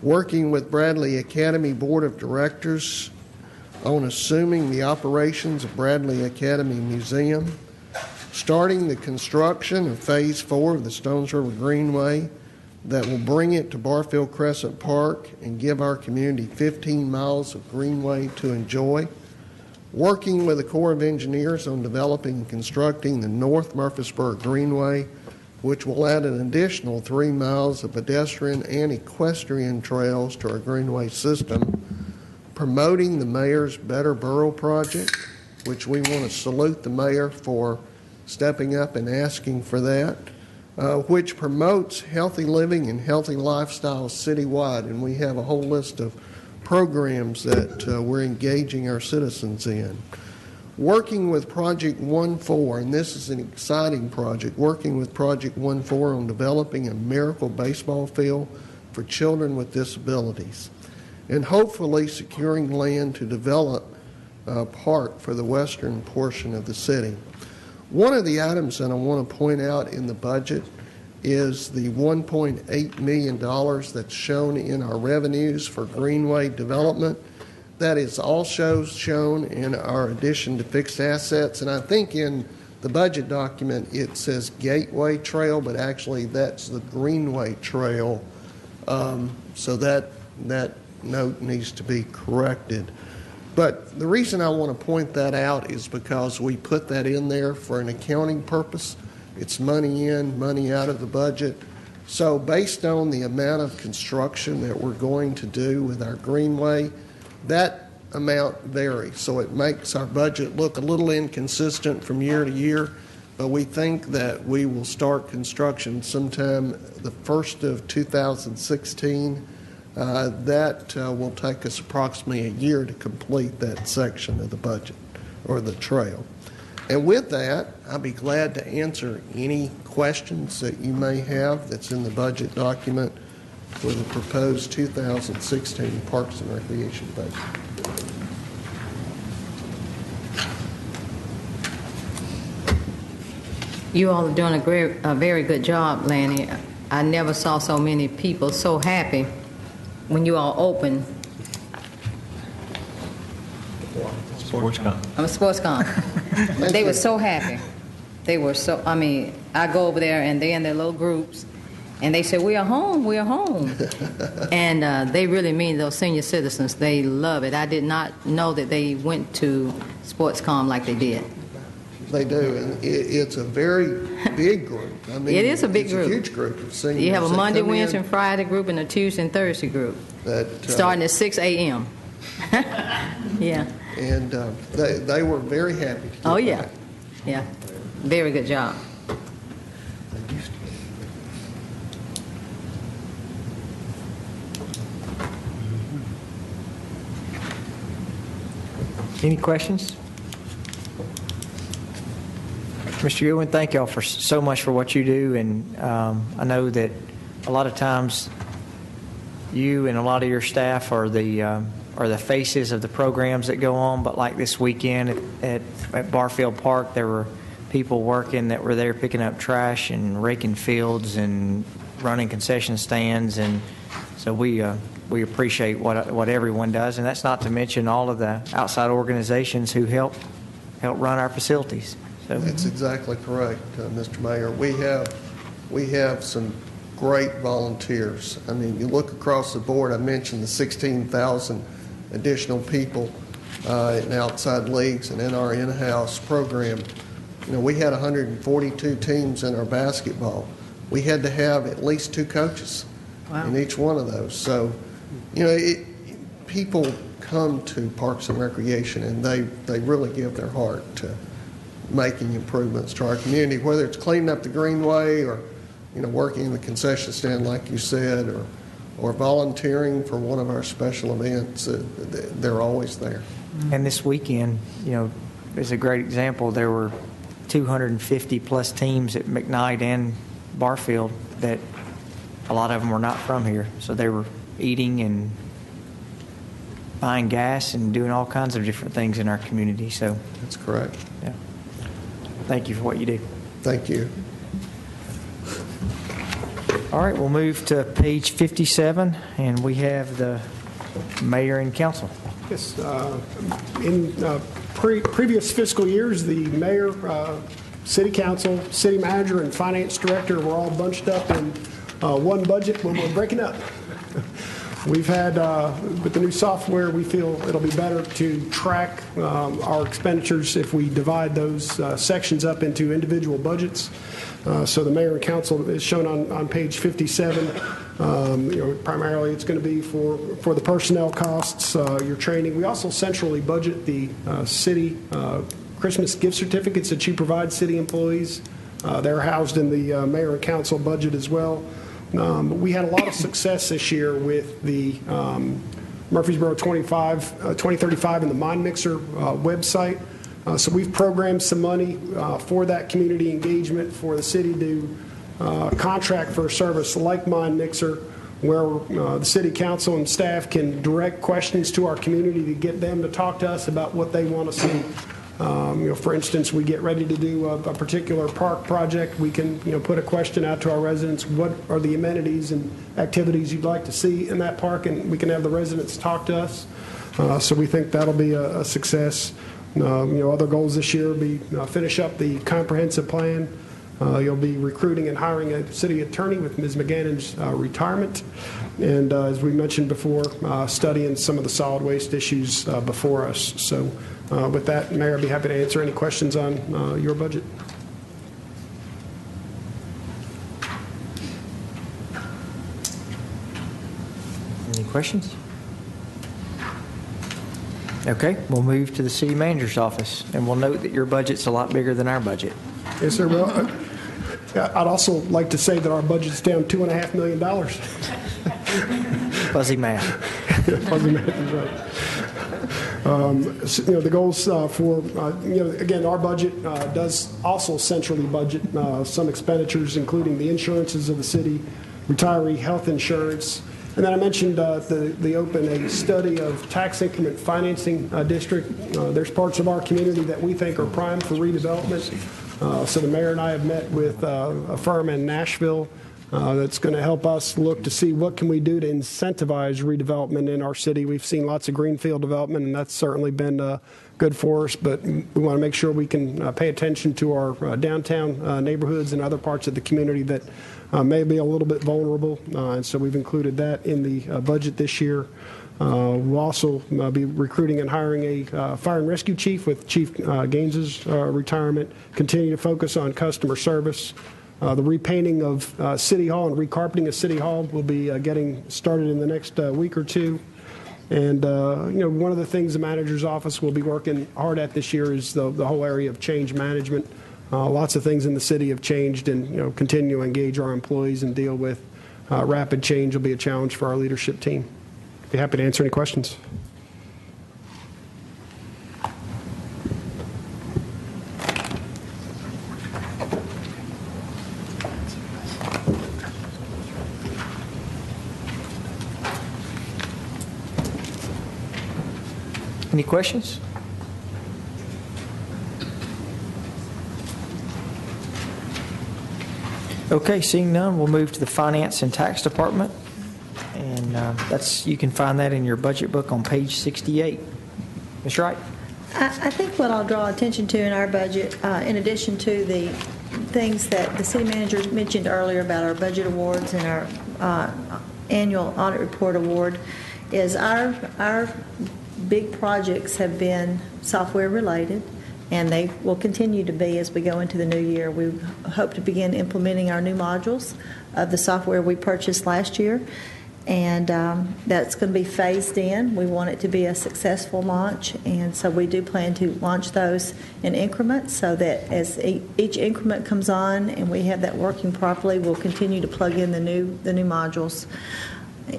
Working with Bradley Academy Board of Directors on assuming the operations of Bradley Academy Museum. Starting the construction of Phase 4 of the Stones River Greenway that will bring it to Barfield Crescent Park and give our community 15 miles of greenway to enjoy. Working with the Corps of Engineers on developing and constructing the North Murfreesboro Greenway, which will add an additional 3 miles of pedestrian and equestrian trails to our greenway system. Promoting the Mayor's Better Borough Project, which we want to salute the Mayor for stepping up and asking for that, which promotes healthy living and healthy lifestyles citywide, and we have a whole list of programs that we're engaging our citizens in. Working with Project 1-4, and this is an exciting project, working with Project 1-4 on developing a miracle baseball field for children with disabilities, and hopefully securing land to develop a park for the western portion of the city. One of the items that I want to point out in the budget is the $1.8 million that's shown in our revenues for Greenway development. That is also shown in our addition to fixed assets, and I think in the budget document it says Gateway Trail, but actually that's the Greenway Trail, so that note needs to be corrected. But the reason I want to point that out is because we put that in there for an accounting purpose. It's money in, money out of the budget. So based on the amount of construction that we're going to do with our Greenway, that amount varies. So it makes our budget look a little inconsistent from year to year, but we think that we will start construction sometime the 1st of 2016. That will take us approximately a year to complete that section of the budget or the trail. And with that, I'll be glad to answer any questions that you may have that's in the budget document for the proposed 2016 Parks and Recreation budget. You all are doing a very good job, Lanny. I never saw so many people so happy when you all open. I'm a sports con. They were so happy. They were so, I mean, I go over there and they're in their little groups and they say, we are home, we are home. And they really mean those senior citizens. They love it. I did not know that they went to SportsCom like they did. They do, and it's a very big group. I mean, it is a big group. It's a huge group of seniors. You have a Monday, Wednesday, and Friday group and a Tuesday and Thursday group, starting at 6 a.m. Yeah. And they were very happy to get Oh, yeah. back. Yeah. Very good job. Any questions? Mr. Goodwin, thank y'all for so much for what you do, and I know that a lot of times you and a lot of your staff are the faces of the programs that go on, but like this weekend at Barfield Park, there were people working that were there picking up trash and raking fields and running concession stands, and so we appreciate what everyone does, and that's not to mention all of the outside organizations who help run our facilities. So. That's exactly correct, Mr. Mayor. We have some great volunteers. I mean, you look across the board, I mentioned the 16,000 additional people in outside leagues and in our in-house program. You know, we had 142 teams in our basketball. We had to have at least 2 coaches in each one of those. So, you know, people come to Parks and Recreation and they really give their heart to making improvements to our community, whether it's cleaning up the Greenway or, you know, working in the concession stand like you said, or volunteering for one of our special events. They're always there. And this weekend, you know, is a great example. There were 250 plus teams at McKnight and Barfield that a lot of them were not from here, so they were eating and buying gas and doing all kinds of different things in our community. So that's correct. Yeah. Thank you for what you do. Thank you. All right, we'll move to page 57, and we have the mayor and council. Yes. In previous fiscal years, the mayor, city council, city manager, and finance director were all bunched up in one budget when we're breaking up. We've had, with the new software, we feel it'll be better to track our expenditures if we divide those sections up into individual budgets. So the mayor and council is shown on page 57. You know, primarily it's going to be for the personnel costs, your training. We also centrally budget the city Christmas gift certificates that you provide city employees. They're housed in the mayor and council budget as well. We had a lot of success this year with the Murfreesboro 2035 and the Mind Mixer website. So we've programmed some money for that community engagement for the city to contract for a service like Mind Mixer, where the city council and staff can direct questions to our community to get them to talk to us about what they want to see. For instance, we get ready to do a particular park project. We can, put a question out to our residents. What are the amenities and activities you'd like to see in that park? And we can have the residents talk to us. So we think that'll be a success. Other goals this year will be finish up the comprehensive plan. You'll be recruiting and hiring a city attorney with Ms. McGannon's retirement. And as we mentioned before, studying some of the solid waste issues before us. So with that, Mayor, I'd be happy to answer any questions on your budget. Any questions? Okay, we'll move to the city manager's office, and we'll note that your budget's a lot bigger than our budget. Yes, sir. Well, I'd also like to say that our budget's down $2.5 million. Fuzzy math. Fuzzy math is right. The goals for, again, our budget does also centrally budget some expenditures, including the insurances of the city, retiree health insurance. And then I mentioned the open a study of tax increment financing district. There's parts of our community that we think are primed for redevelopment. So the mayor and I have met with a firm in Nashville that's going to help us look to see what can we do to incentivize redevelopment in our city. We've seen lots of greenfield development, and that's certainly been good for us, but we want to make sure we can pay attention to our downtown neighborhoods and other parts of the community that may be a little bit vulnerable, and so we've included that in the budget this year. We'll also be recruiting and hiring a fire and rescue chief with Chief Gaines's retirement, continue to focus on customer service. The repainting of City Hall and recarpeting of City Hall will be getting started in the next week or two. And, one of the things the manager's office will be working hard at this year is the whole area of change management. Lots of things in the city have changed, and, continue to engage our employees and deal with rapid change will be a challenge for our leadership team. Be happy to answer any questions. Any questions? Okay, seeing none, we'll move to the Finance and Tax Department. And you can find that in your budget book on page 68. Ms. Wright? I think what I'll draw attention to in our budget, in addition to the things that the city manager mentioned earlier about our budget awards and our annual audit report award, is our big projects have been software related, and they will continue to be as we go into the new year. We hope to begin implementing our new modules of the software we purchased last year, and that's going to be phased in. We want it to be a successful launch, and so we do plan to launch those in increments so that as each increment comes on and we have that working properly, we'll continue to plug in the new modules.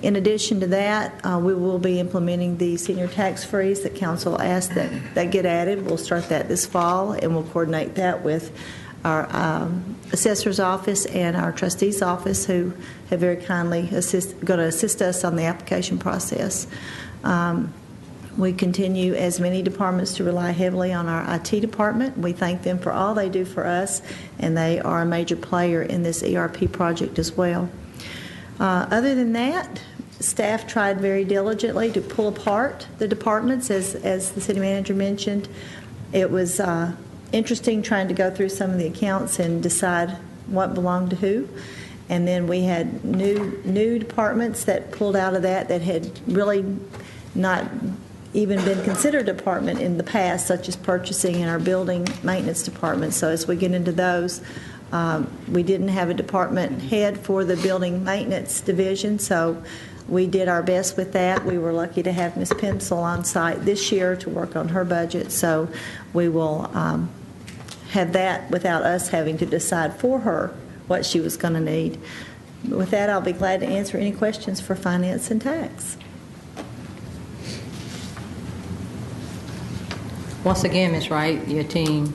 In addition to that, we will be implementing the senior tax freeze that council asked that get added. We'll start that this fall, and we'll coordinate that with our assessor's office and our trustee's office, who have very kindly going to assist us on the application process. We continue, as many departments, to rely heavily on our IT department. We thank them for all they do for us, and they are a major player in this ERP project as well. Other than that, staff tried very diligently to pull apart the departments, as the city manager mentioned. It was interesting trying to go through some of the accounts and decide what belonged to who. And then we had new departments that pulled out of that had really not even been considered a department in the past, such as purchasing and our building maintenance department. So as we get into those, we didn't have a department head for the building maintenance division, so we did our best with that. We were lucky to have Ms. Pencil on site this year to work on her budget, so we will have that without us having to decide for her what she was going to need. With that, I'll be glad to answer any questions for finance and tax. Once again, Ms. Wright, your team,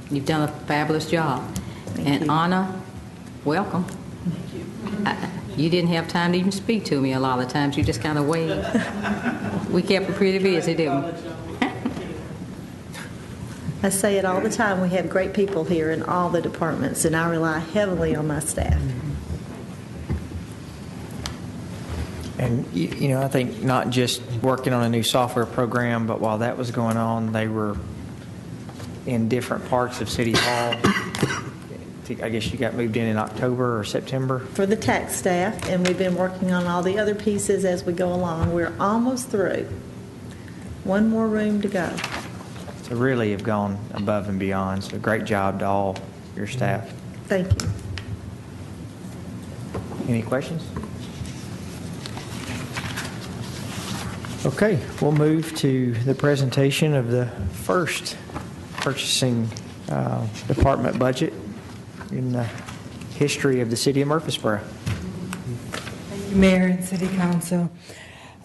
you've done a fabulous job. And Anna, welcome. You didn't have time to even speak to me a lot of times. You just kind of waved. We kept her pretty busy, didn't we? I say it all the time, we have great people here in all the departments, and I rely heavily on my staff. And, you know, I think not just working on a new software program, but while that was going on, they were in different parts of City Hall. I guess you got moved in October or September? For the tax staff, and we've been working on all the other pieces as we go along. We're almost through. One more room to go. So really have gone above and beyond. So great job to all your staff. Thank you. Any questions? Okay, we'll move to the presentation of the first purchasing department budget in the history of the city of Murfreesboro. Thank you, Mayor and City Council.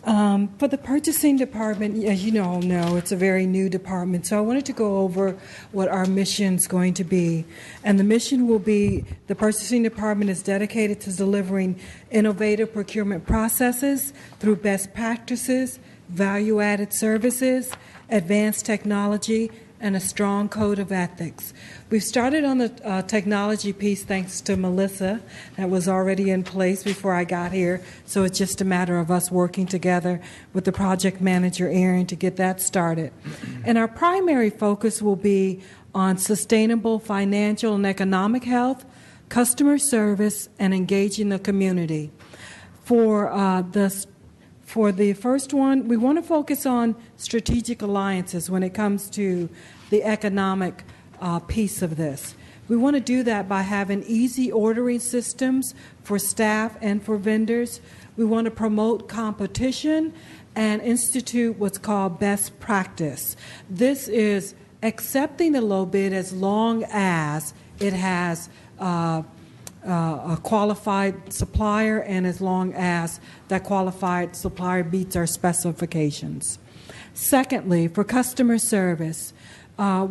For the purchasing department, as you all know, it's a very new department, so I wanted to go over what our mission is going to be. And the mission will be the purchasing department is dedicated to delivering innovative procurement processes through best practices, value-added services, advanced technology, and a strong code of ethics. We've started on the technology piece thanks to Melissa. That was already in place before I got here, so it's just a matter of us working together with the project manager, Aaron, to get that started. And our primary focus will be on sustainable financial and economic health, customer service, and engaging the community. For the first one, we want to focus on strategic alliances when it comes to the economic piece of this. We want to do that by having easy ordering systems for staff and for vendors. We want to promote competition and institute what's called best practice. This is accepting the low bid as long as it has a qualified supplier and as long as that qualified supplier meets our specifications. Secondly, for customer service,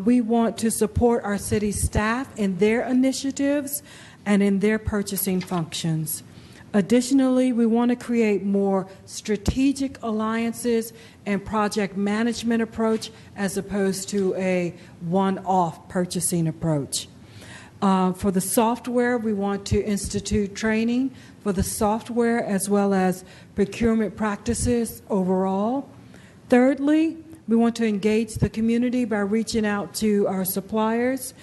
we want to support our city staff in their initiatives and in their purchasing functions. Additionally, we want to create more strategic alliances and project management approach as opposed to a one-off purchasing approach. For the software, we want to institute training for the software as well as procurement practices overall. Thirdly, we want to engage the community by reaching out to our suppliers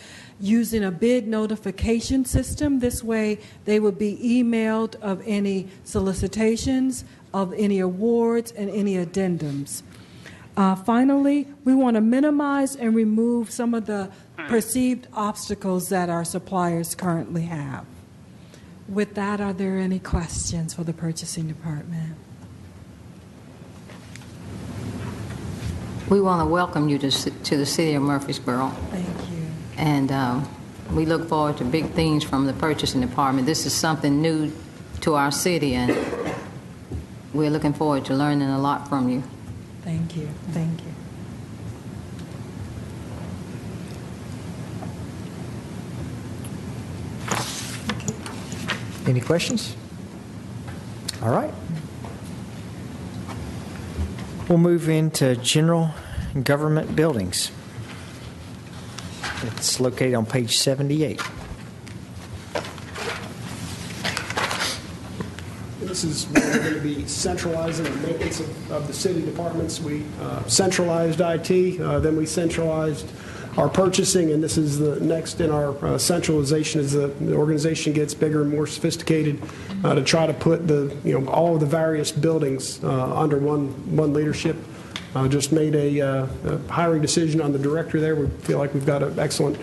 using a bid notification system. This way, they would be emailed of any solicitations, of any awards, and any addendums. Finally, we want to minimize and remove some of the perceived obstacles that our suppliers currently have. With that, are there any questions for the purchasing department? We want to welcome you to the city of Murfreesboro. Thank you. And we look forward to big things from the purchasing department. This is something new to our city, and we're looking forward to learning a lot from you. Thank you. Thank you. Any questions? All right. We'll move into general government buildings. It's located on page 78. This is where we're going to be centralizing the maintenance of the city departments. We centralized IT, then we centralized our purchasing, and this is the next in our centralization as the organization gets bigger and more sophisticated to try to put all of the various buildings under one leadership. Just made a hiring decision on the director there. We feel like we've got an excellent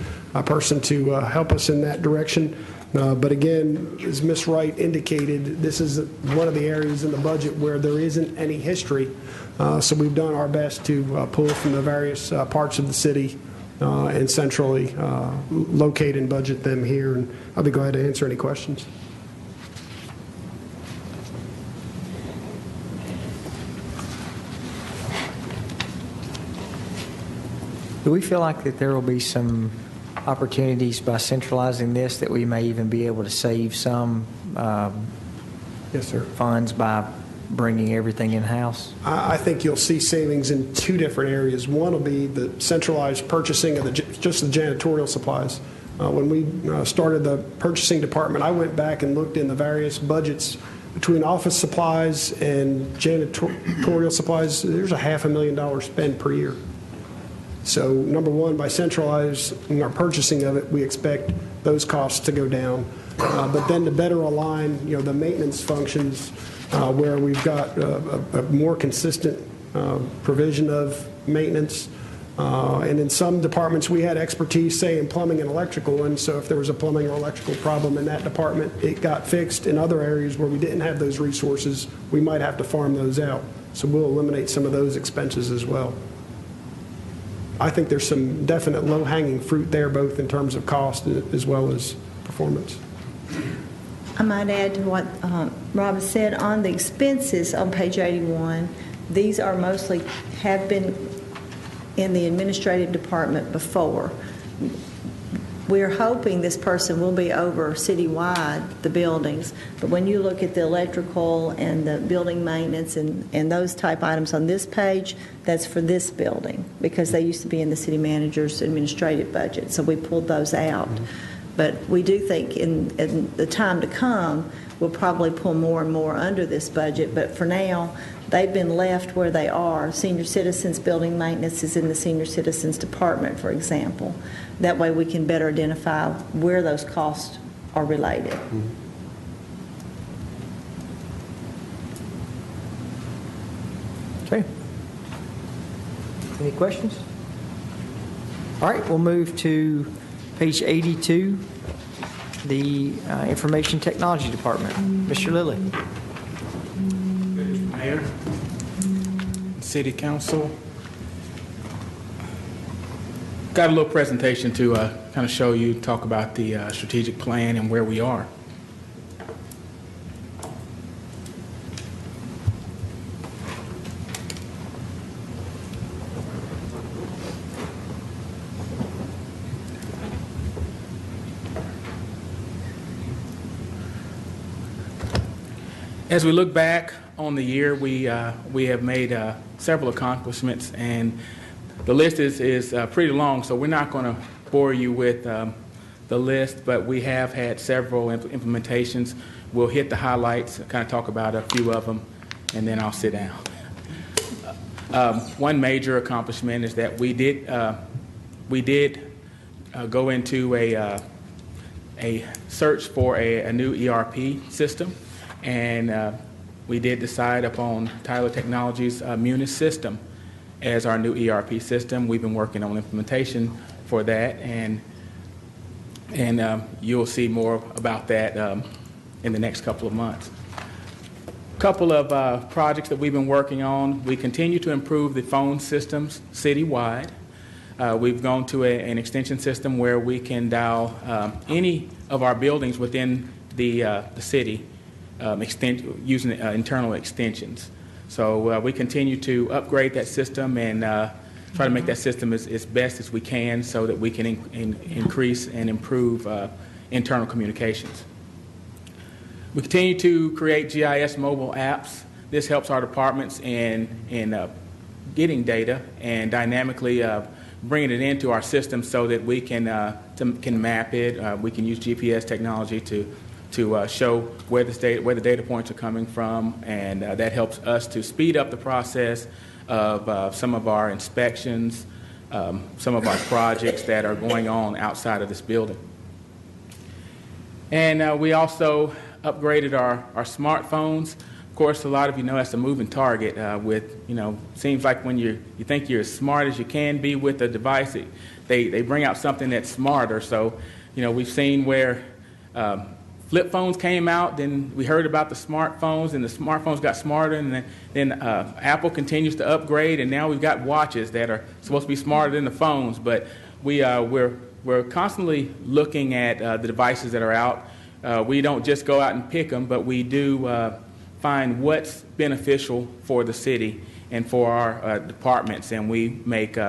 person to help us in that direction. But again, as Ms. Wright indicated, this is one of the areas in the budget where there isn't any history. So we've done our best to pull from the various parts of the city and centrally locate and budget them here. And I'll be glad to answer any questions. Do we feel like that there will be some opportunities by centralizing this that we may even be able to save some Yes, sir. funds by bringing everything in-house? I think you'll see savings in two different areas. One will be the centralized purchasing of just the janitorial supplies. When we started the purchasing department, I went back and looked in the various budgets between office supplies and janitorial supplies. There's a $500,000 spend per year. So number one, by centralizing our purchasing of it, we expect those costs to go down. But then to better align, the maintenance functions where we've got a more consistent provision of maintenance. And in some departments, we had expertise, say, in plumbing and electrical, and so if there was a plumbing or electrical problem in that department, it got fixed. In other areas where we didn't have those resources, we might have to farm those out. So we'll eliminate some of those expenses as well. I think there's some definite low-hanging fruit there, both in terms of cost as well as performance. I might add to what Rob said on the expenses on page 81. These are mostly have been in the administrative department before. We're hoping this person will be over citywide, the buildings, but when you look at the electrical and the building maintenance and those type items on this page, that's for this building because they used to be in the city manager's administrative budget, so we pulled those out. But we do think in the time to come, we'll probably pull more and more under this budget, but for now, they've been left where they are. Senior citizens building maintenance is in the senior citizens department, for example. That way we can better identify where those costs are related. Okay. Any questions? All right, we'll move to page 82, the Information Technology Department. Mr. Lilly. Mayor, City Council. Got a little presentation to kind of show you, talk about the strategic plan and where we are. As we look back on the year, we have made several accomplishments, and the list is pretty long, so we're not going to bore you with the list, but we have had several implementations. We'll hit the highlights, kind of talk about a few of them, and then I'll sit down. One major accomplishment is that we did go into a search for a new ERP system. And we did decide upon Tyler Technologies' Munis system as our new ERP system. We've been working on implementation for that, and you'll see more about that in the next couple of months. A couple of projects that we've been working on. We continue to improve the phone systems citywide. We've gone to an extension system where we can dial any of our buildings within the city using internal extensions. So we continue to upgrade that system and try to make that system as best as we can so that we can increase and improve internal communications. We continue to create GIS mobile apps. This helps our departments in getting data and dynamically bringing it into our system so that we can map it. We can use GPS technology to show where the data points are coming from, and that helps us to speed up the process of some of our inspections, some of our projects that are going on outside of this building. And we also upgraded our smartphones. Of course, a lot of you know that's a moving target. Seems like when you think you're as smart as you can be with a device, they bring out something that's smarter. So, we've seen where flip phones came out, then we heard about the smartphones, and the smartphones got smarter, and then Apple continues to upgrade, and now we've got watches that are supposed to be smarter than the phones. But we're constantly looking at the devices that are out. We don't just go out and pick them, but we do find what's beneficial for the city and for our departments, and we make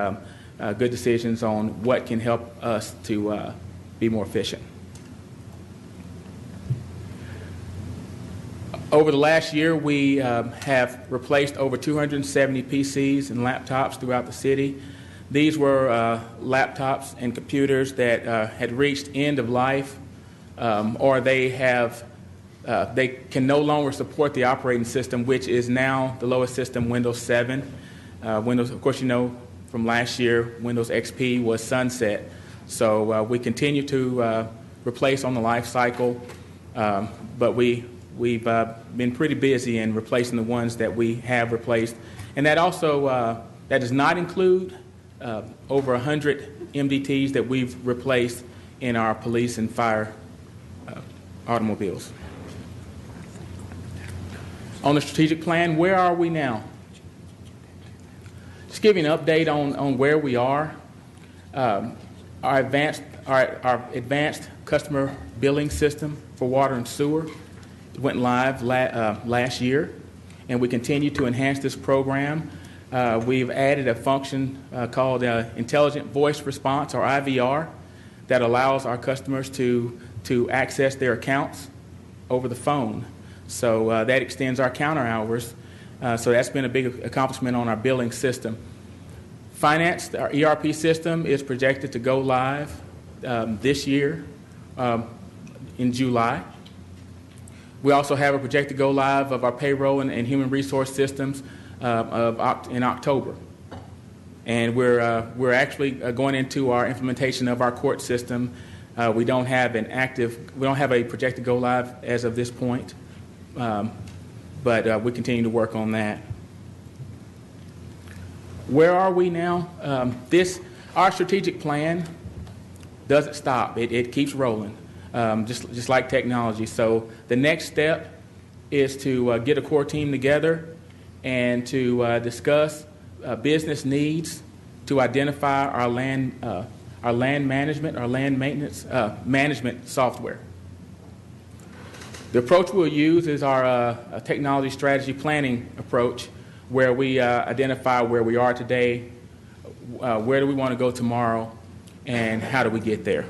good decisions on what can help us to be more efficient. Over the last year, we have replaced over 270 PCs and laptops throughout the city. These were laptops and computers that had reached end of life, or they can no longer support the operating system, which is now the lowest system, Windows 7. Windows, of course, you know from last year, Windows XP was sunset. So we continue to replace on the life cycle, but we've been pretty busy in replacing the ones that we have replaced. And that also, that does not include over 100 MDTs that we've replaced in our police and fire automobiles. On the strategic plan, where are we now? Just give you an update on where we are. Our advanced customer billing system for water and sewer went live last year, and we continue to enhance this program. We've added a function called Intelligent Voice Response, or IVR, that allows our customers to access their accounts over the phone. So that extends our counter hours. So that's been a big accomplishment on our billing system. Finance, our ERP system, is projected to go live this year in July. We also have a projected go live of our payroll and human resource systems in October. And we're actually going into our implementation of our court system. We don't have a projected go live as of this point, but we continue to work on that. Where are we now? Our strategic plan doesn't stop. It keeps rolling, just like technology. So the next step is to get a core team together and to discuss business needs, to identify our land management, our land maintenance management software. The approach we'll use is our technology strategy planning approach, where we identify where we are today, where do we want to go tomorrow, and how do we get there.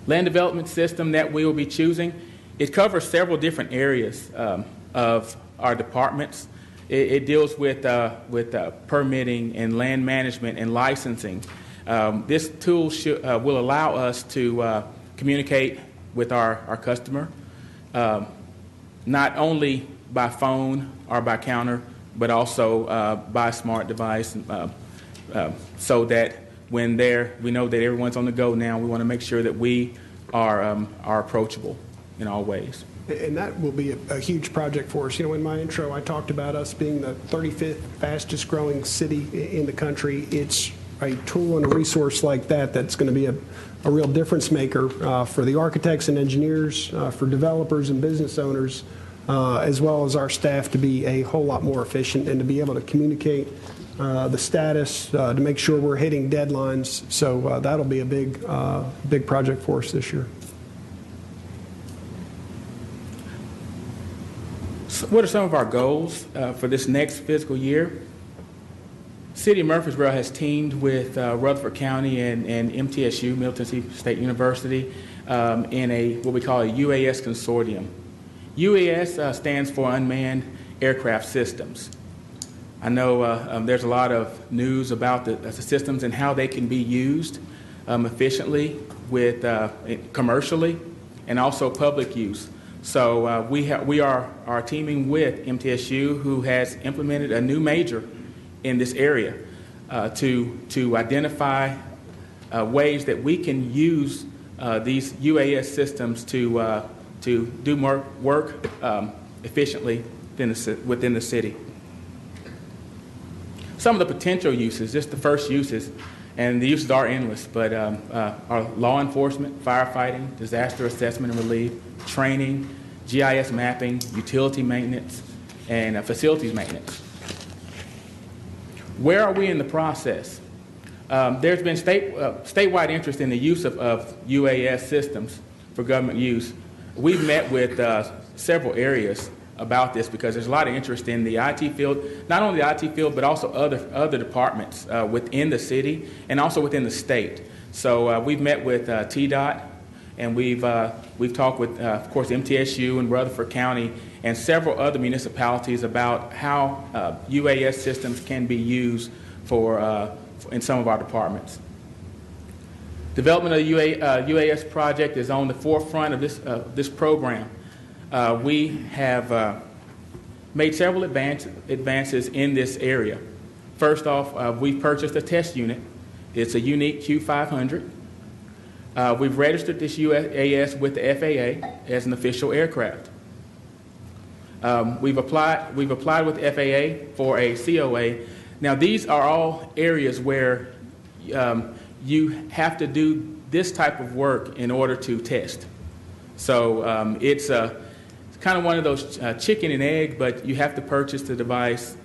Land development system that we will be choosing, it covers several different areas of our departments. It deals with permitting and land management and licensing. This tool will allow us to communicate with our customer, not only by phone or by counter, but also by smart device, so that when we know that everyone's on the go now, we want to make sure that we are approachable in all ways. And that will be a huge project for us. You know, in my intro, I talked about us being the 35th fastest growing city in the country. It's a tool and a resource like that that's going to be a real difference maker for the architects and engineers, for developers and business owners, as well as our staff, to be a whole lot more efficient and to be able to communicate the status, to make sure we're hitting deadlines. So that'll be a big project for us this year. So what are some of our goals for this next fiscal year? City of Murfreesboro has teamed with Rutherford County and MTSU, Middle Tennessee State University, in what we call a UAS consortium. UAS stands for Unmanned Aircraft Systems. I know there's a lot of news about the systems and how they can be used efficiently commercially and also public use. So we are teaming with MTSU, who has implemented a new major in this area to identify ways that we can use these UAS systems to do more work efficiently within the city. Some of the potential uses, just the first uses, and the uses are endless, but are law enforcement, firefighting, disaster assessment and relief, training, GIS mapping, utility maintenance, and facilities maintenance. Where are we in the process? There's been statewide interest in the use of UAS systems for government use. We've met with several areas about this because there's a lot of interest in the IT field, not only the IT field, but also other departments within the city and also within the state. So we've met with TDOT, and we've talked with, of course, MTSU and Rutherford County and several other municipalities about how UAS systems can be used in some of our departments. Development of the UAS project is on the forefront of this program. We have made several advances in this area. First off, we've purchased a test unit. It's a unique Q500. We've registered this UAS with the FAA as an official aircraft. We've applied with the FAA for a COA. Now, these are all areas where you have to do this type of work in order to test. So it's kind of one of those chicken and egg, but you have to purchase the device,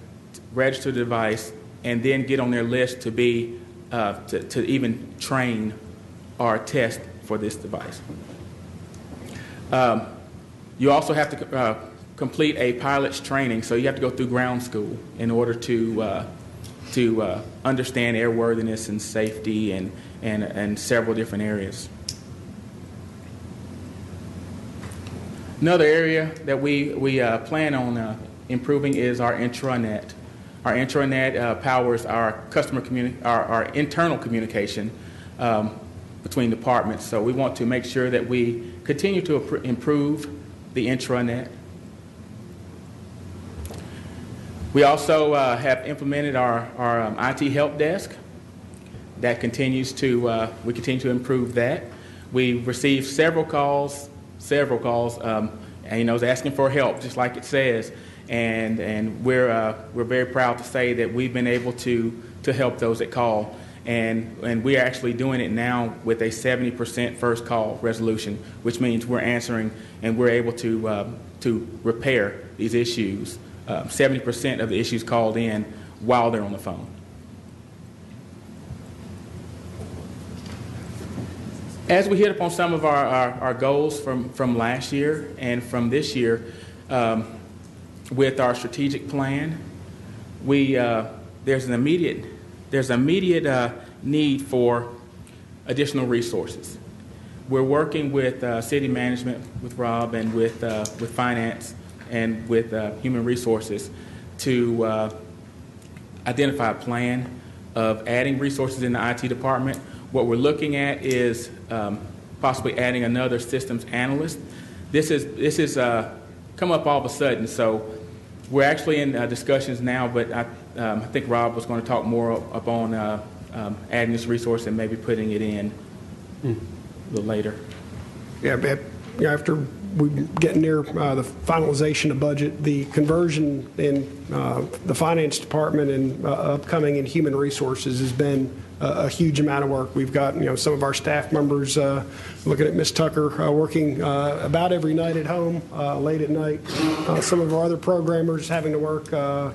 register the device, and then get on their list to be to even train or test for this device. You also have to complete a pilot's training, so you have to go through ground school in order to understand airworthiness and safety and several different areas. Another area that we plan on improving is our intranet. Our intranet powers our our internal communication between departments. So we want to make sure that we continue to improve the intranet. We also have implemented our IT help desk. That continues to we continue to improve that. We received several calls, and asking for help, just like it says, and we're very proud to say that we've been able to help those that call, and we are actually doing it now with a 70% first call resolution, which means we're answering and we're able to repair these issues. 70% of the issues called in while they're on the phone. As we hit upon some of our goals from last year and from this year, with our strategic plan, there's an immediate need for additional resources. We're working with city management, with Rob, and with finance and with human resources to identify a plan of adding resources in the IT department. What we're looking at is possibly adding another systems analyst. This is come up all of a sudden, so we're actually in discussions now, but I think Rob was going to talk more upon adding this resource and maybe putting it in a little later. Yeah, after we get near the finalization of budget, the conversion in the finance department and upcoming in human resources has been a huge amount of work. We've got some of our staff members looking at Miss Tucker working about every night at home, late at night. Some of our other programmers having to work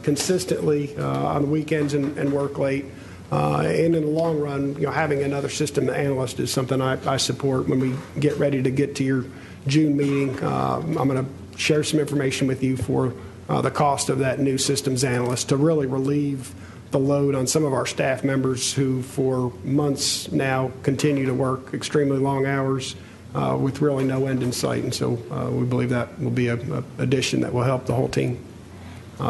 consistently on the weekends and work late. And in the long run, having another system analyst is something I support. When we get ready to get to your June meeting, I'm going to share some information with you for the cost of that new systems analyst to really relieve the load on some of our staff members who for months now continue to work extremely long hours with really no end in sight. And so we believe that will be an addition that will help the whole team.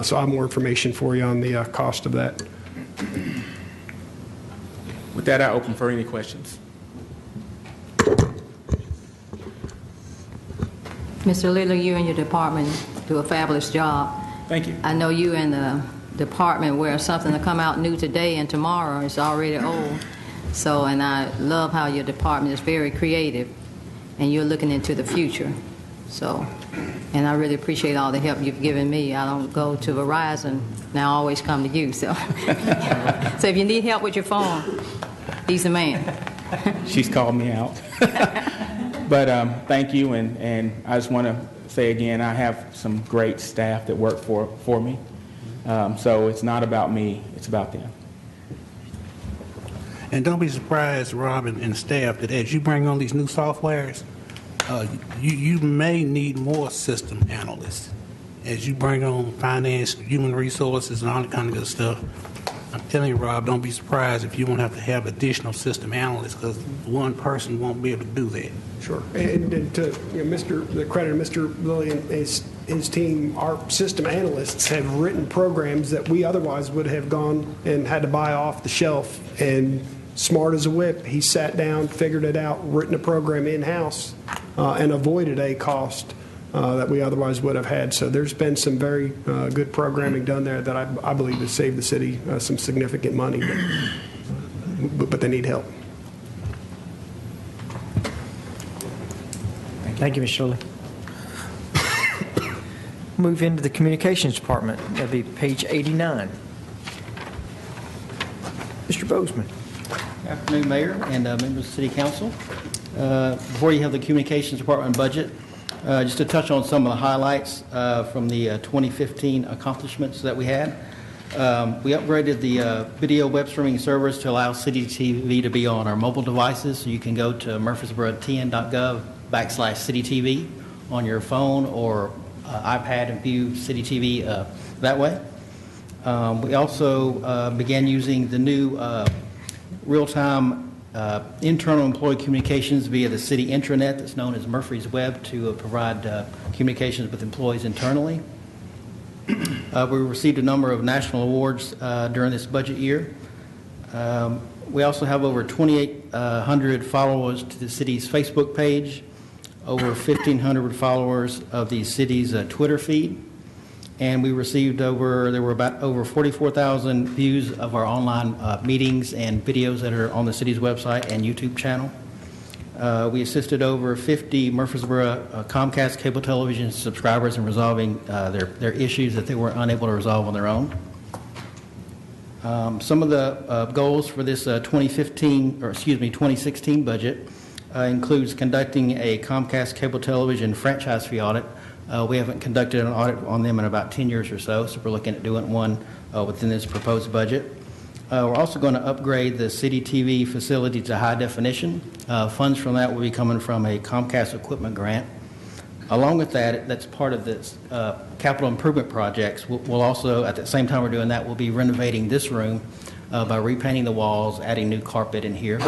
So I have more information for you on the cost of that. With that, I open for any questions. Mr. Liller, you and your department do a fabulous job. Thank you. I know you and the department where something to come out new today and tomorrow is already old. So, and I love how your department is very creative and you're looking into the future. So, and I really appreciate all the help you've given me. I don't go to Verizon, now I always come to you. So, so if you need help with your phone, he's the man. She's called me out. But thank you, and I just want to say again, I have some great staff that work for me. So it's not about me, it's about them. And don't be surprised, Rob and staff, that as you bring on these new softwares, you may need more system analysts. as you bring on finance, human resources, and all that kind of good stuff, I'm telling you, Rob, don't be surprised if you won't have to have additional system analysts, because one person won't be able to do that. Sure. And to the credit of Mr. Lilly and his team, our system analysts have written programs that we otherwise would have gone and had to buy off the shelf. And smart as a whip, he sat down, figured it out, written a program in-house, and avoided a cost that we otherwise would have had. So there's been some very good programming done there that I believe has saved the city some significant money, but they need help. Thank you, Mr. Shirley. Move into the Communications Department. That'd be page 89. Mr. Bozeman. Good afternoon, Mayor and members of the City Council. Before you have the Communications Department budget, just to touch on some of the highlights from the 2015 accomplishments that we had. We upgraded the video web streaming servers to allow City TV to be on our mobile devices. So you can go to murfreesboro.tn.gov/citytv on your phone or iPad and view City TV that way. We also began using the new real-time internal employee communications via the city intranet that's known as Murphy's Web to provide communications with employees internally. We received a number of national awards during this budget year. We also have over 2,800 followers to the city's Facebook page, over 1,500 followers of the city's Twitter feed, and we received there were about over 44,000 views of our online meetings and videos that are on the city's website and YouTube channel. We assisted over 50 Murfreesboro Comcast cable television subscribers in resolving their issues that they were unable to resolve on their own. Some of the goals for this 2016 budget includes conducting a Comcast cable television franchise fee audit. We haven't conducted an audit on them in about 10 years or so we're looking at doing one within this proposed budget. We're also going to upgrade the City TV facility to high definition. Funds from that will be coming from a Comcast equipment grant. Along with that, that's part of this capital improvement projects. We'll also, at the same time we're doing that, we'll be renovating this room by repainting the walls, adding new carpet in here.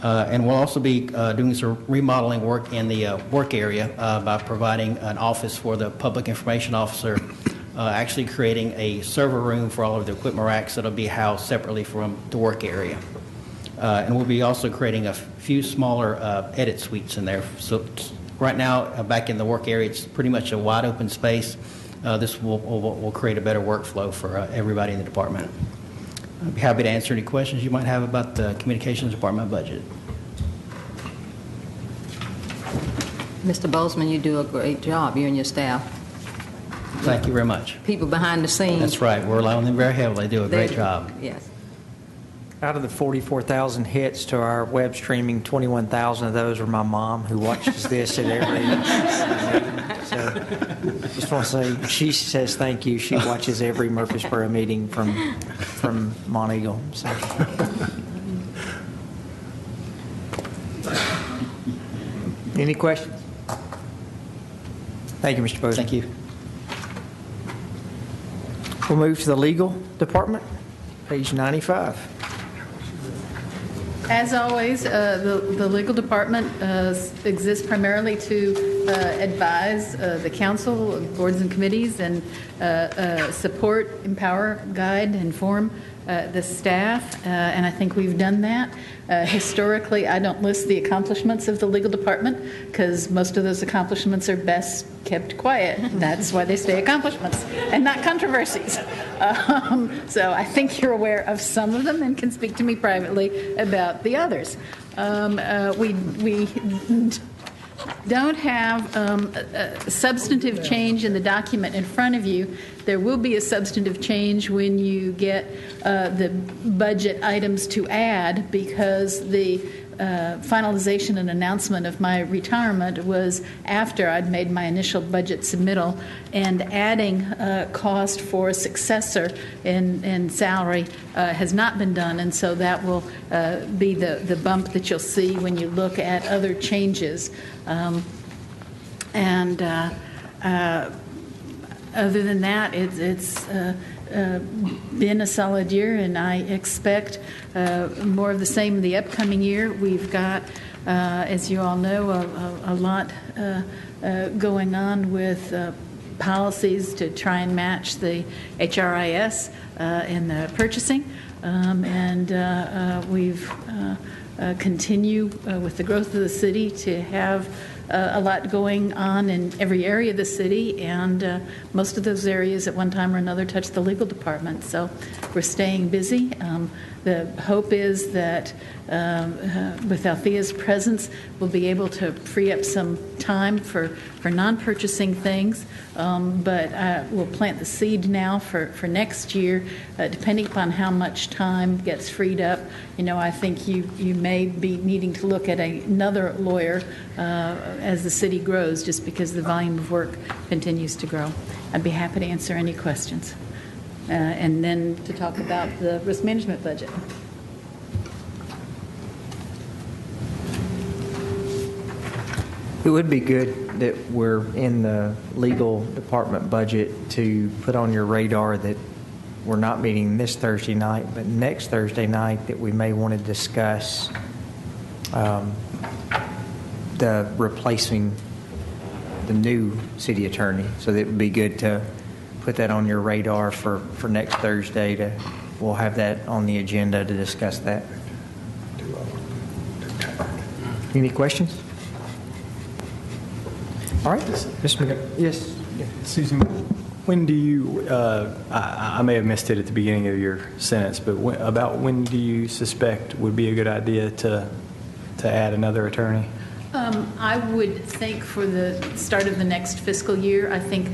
And we'll also be doing some remodeling work in the work area by providing an office for the public information officer, actually creating a server room for all of the equipment racks that will be housed separately from the work area. And we'll be also creating a few smaller edit suites in there. So right now, back in the work area, it's pretty much a wide open space. This will create a better workflow for everybody in the department. I'd be happy to answer any questions you might have about the Communications Department budget. Mr. Bozeman, you do a great job, you and your staff. Thank you very much. People behind the scenes. That's right. We're relying on them very heavily. They do a great job. Yes. Out of the 44,000 hits to our web streaming, 21,000 of those are my mom, who watches this at every meeting. So just want to say, she says thank you. She watches every Murfreesboro meeting from Mont Eagle. So. Any questions? Thank you, Mr. Bozeman. Thank you. We'll move to the Legal Department, page 95. As always, the legal department exists primarily to advise the council, boards and committees, and support, empower, guide, inform the staff, and I think we've done that. Historically, I don't list the accomplishments of the legal department because most of those accomplishments are best kept quiet. That's why they stay accomplishments and not controversies. So I think you're aware of some of them and can speak to me privately about the others. We don't have a substantive change in the document in front of you. There will be a substantive change when you get the budget items to add, because the finalization and announcement of my retirement was after I'd made my initial budget submittal, and adding cost for a successor in salary has not been done, and so that will be the bump that you'll see when you look at other Other than that, it's been a solid year, and I expect more of the same in the upcoming year. We've got, as you all know, a lot going on with policies to try and match the HRIS in the purchasing, and we've continue with the growth of the city to have a lot going on in every area of the city, and most of those areas at one time or another touch the legal department. So we're staying busy. The hope is that with Althea's presence, we'll be able to free up some time for non-purchasing things, but we'll plant the seed now for next year, depending upon how much time gets freed up. I think you may be needing to look at another lawyer as the city grows, just because the volume of work continues to grow. I'd be happy to answer any questions. And then to talk about the risk management budget. It would be good that we're in the legal department budget to put on your radar that we're not meeting this Thursday night, but next Thursday night that we may want to discuss the replacing the new city attorney. So that would be good to put that on your radar for next Thursday. We'll have that on the agenda to discuss that. Any questions? All right, Mr. McGovern. Yes. Susan, when do you, I may have missed it at the beginning of your sentence, but about when do you suspect would be a good idea to add another attorney? I would think for the start of the next fiscal year. I think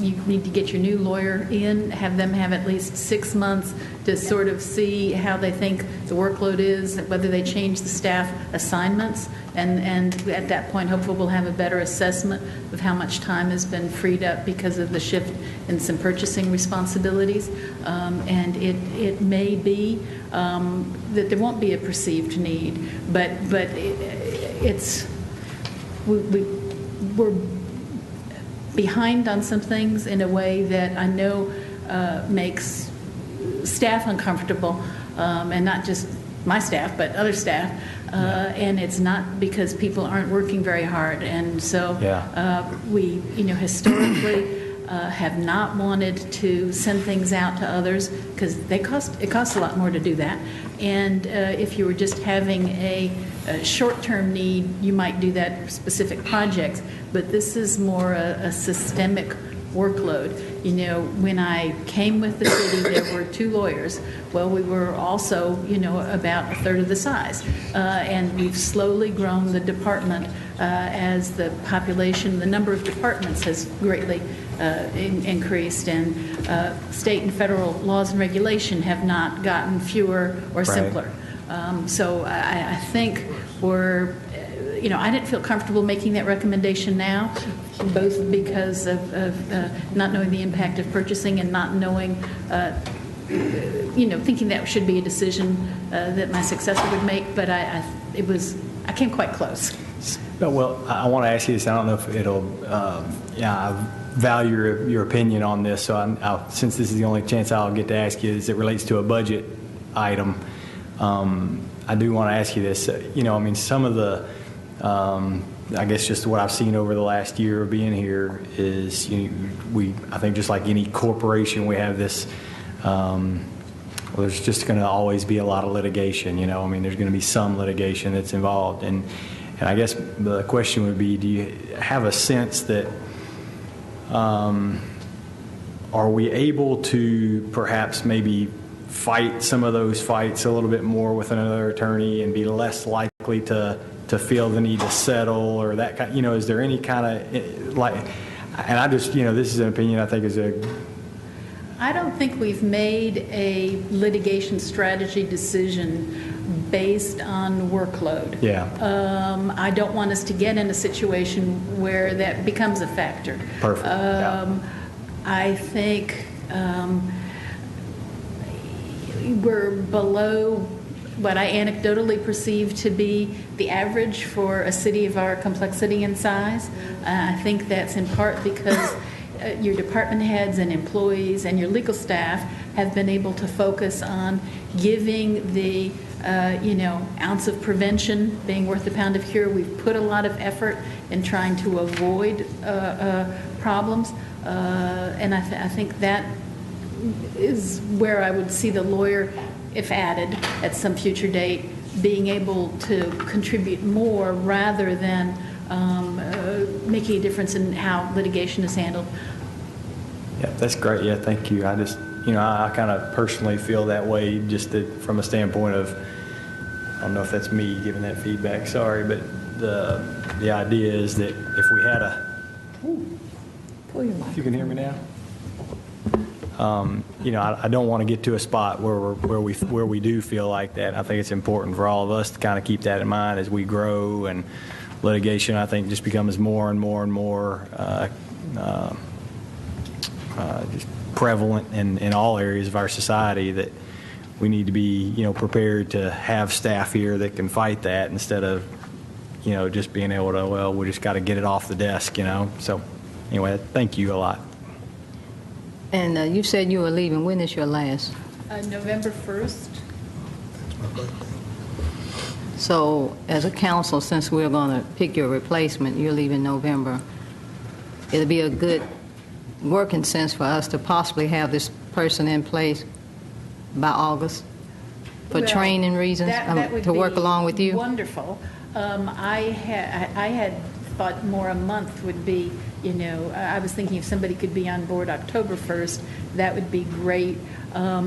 you need to get your new lawyer in, have them have at least 6 months to sort of see how they think the workload is, whether they change the staff assignments, and at that point, hopefully we'll have a better assessment of how much time has been freed up because of the shift in some purchasing responsibilities. And it may be that there won't be a perceived need, but we're behind on some things in a way that I know makes staff uncomfortable, and not just my staff, but other staff. And it's not because people aren't working very hard. And so we, historically have not wanted to send things out to others because it costs a lot more to do that. And if you were just having a short-term need, you might do that for specific projects. But this is more a systemic workload. When I came with the city, there were 2 lawyers. Well, we were also, about a third of the size. And we've slowly grown the department as the population, the number of departments has greatly increased, and state and federal laws and regulation have not gotten fewer or simpler. So I think we're, I didn't feel comfortable making that recommendation now, both because of not knowing the impact of purchasing and not knowing, thinking that should be a decision that my successor would make, but I came quite close. Well, I want to ask you this. I don't know if it'll, I value your opinion on this, so since this is the only chance I'll get to ask you as it relates to a budget item, I do want to ask you this. Some of the, I guess just what I've seen over the last year of being here is, I think just like any corporation, we have this, there's just going to always be a lot of litigation, there's going to be some litigation that's involved. And I guess the question would be, do you have a sense that, are we able to perhaps maybe fight some of those fights a little bit more with another attorney and be less likely to feel the need to settle or that kind, is there any kind of, and I just, this is an opinion I think is I don't think we've made a litigation strategy decision based on workload. I don't want us to get in a situation where that becomes a factor. Perfect. I think we're below what I anecdotally perceive to be the average for a city of our complexity and size. I think that's in part because your department heads and employees and your legal staff have been able to focus on giving the ounce of prevention being worth a pound of cure. We've put a lot of effort in trying to avoid problems, and I think that is where I would see the lawyer, if added at some future date, being able to contribute more rather than making a difference in how litigation is handled. Yeah, that's great. Yeah, thank you. I just, I kind of personally feel that way, just from a standpoint of, I don't know if that's me giving that feedback, sorry, but the idea is that if we had Pull your mic. if you can hear me now. I don't want to get to a spot where we do feel like that. I think it's important for all of us to kind of keep that in mind as we grow, and litigation, I think, just becomes more and more and more just prevalent in all areas of our society, that we need to be, prepared to have staff here that can fight that instead of, just being able to, well, we just got to get it off the desk, So anyway, thank you a lot. And you said you were leaving. When is your last? November 1st. So as a council, since we're going to pick your replacement, you're leaving November, it'll be a good working sense for us to possibly have this person in place by August for training reasons, that would to work be along with you? Wonderful. I had thought more a month would be, I was thinking if somebody could be on board October 1st, that would be great,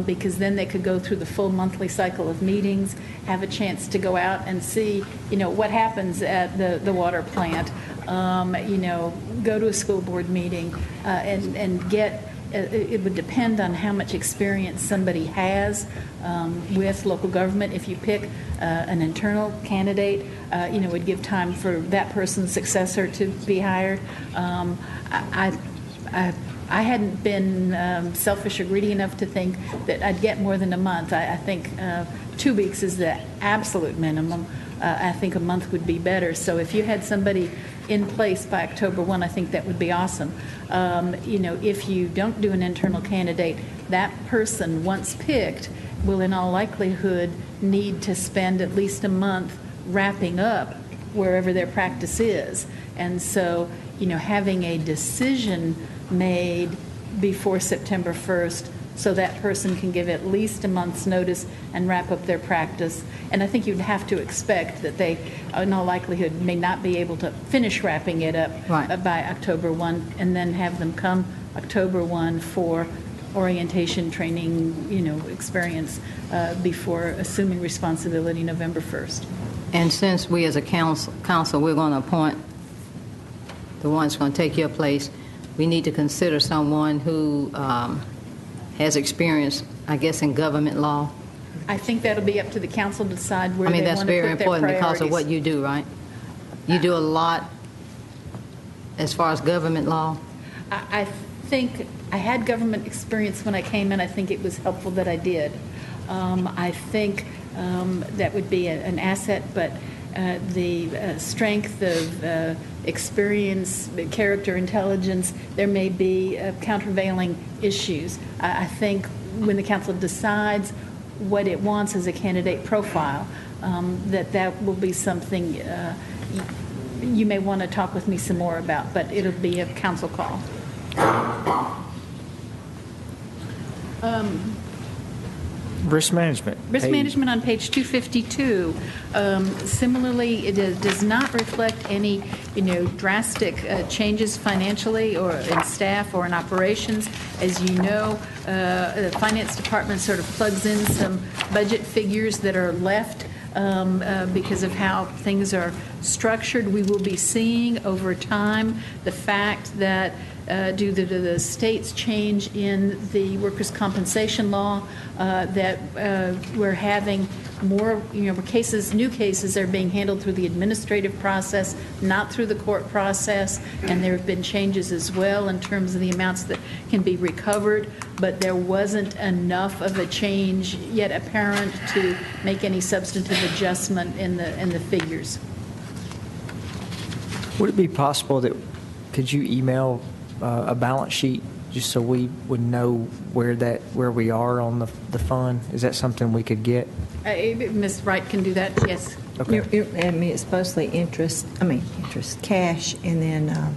because then they could go through the full monthly cycle of meetings, have a chance to go out and see, what happens at the water plant, go to a school board meeting, and get, it would depend on how much experience somebody has with local government. If you pick an internal candidate, it would give time for that person's successor to be hired. I hadn't been selfish or greedy enough to think that I'd get more than a month. I think 2 weeks is the absolute minimum. I think a month would be better. So if you had somebody in place by October 1, I think that would be awesome. If you don't do an internal candidate, that person, once picked, will in all likelihood need to spend at least a month wrapping up wherever their practice is. And so, having a decision made before September 1st so that person can give at least a month's notice and wrap up their practice. And I think you'd have to expect that they, in all likelihood, may not be able to finish wrapping it up by October 1, and then have them come October 1 for orientation, training, experience before assuming responsibility November 1st. And since we as a council, we're going to appoint the ones going to take your place, we need to consider someone who has experience, I guess, in government law. I think that'll be up to the council to decide where they want to that's put very their important priorities. because of what you do, right? You do a lot as far as government law. I think I had government experience when I came in. I think it was helpful that I did. I think that would be an asset, but the strength of experience, character, intelligence, there may be countervailing issues. I think when the council decides what it wants as a candidate profile, that will be something you may want to talk with me some more about, but it'll be a council call. Risk management. Risk management on page 252. Similarly, it does not reflect any, drastic changes financially or in staff or in operations. As you know, the finance department sort of plugs in some budget figures that are left because of how things are structured. We will be seeing over time the fact that due to the state's change in the workers' compensation law, that we're having more, cases, new cases are being handled through the administrative process, not through the court process, and there have been changes as well in terms of the amounts that can be recovered, but there wasn't enough of a change yet apparent to make any substantive adjustment in the figures. Would it be possible that, could you email a balance sheet, just so we would know where we are on the fund? Is that something we could get? Ms. Wright can do that, yes. Okay. I mean, it's mostly cash, and then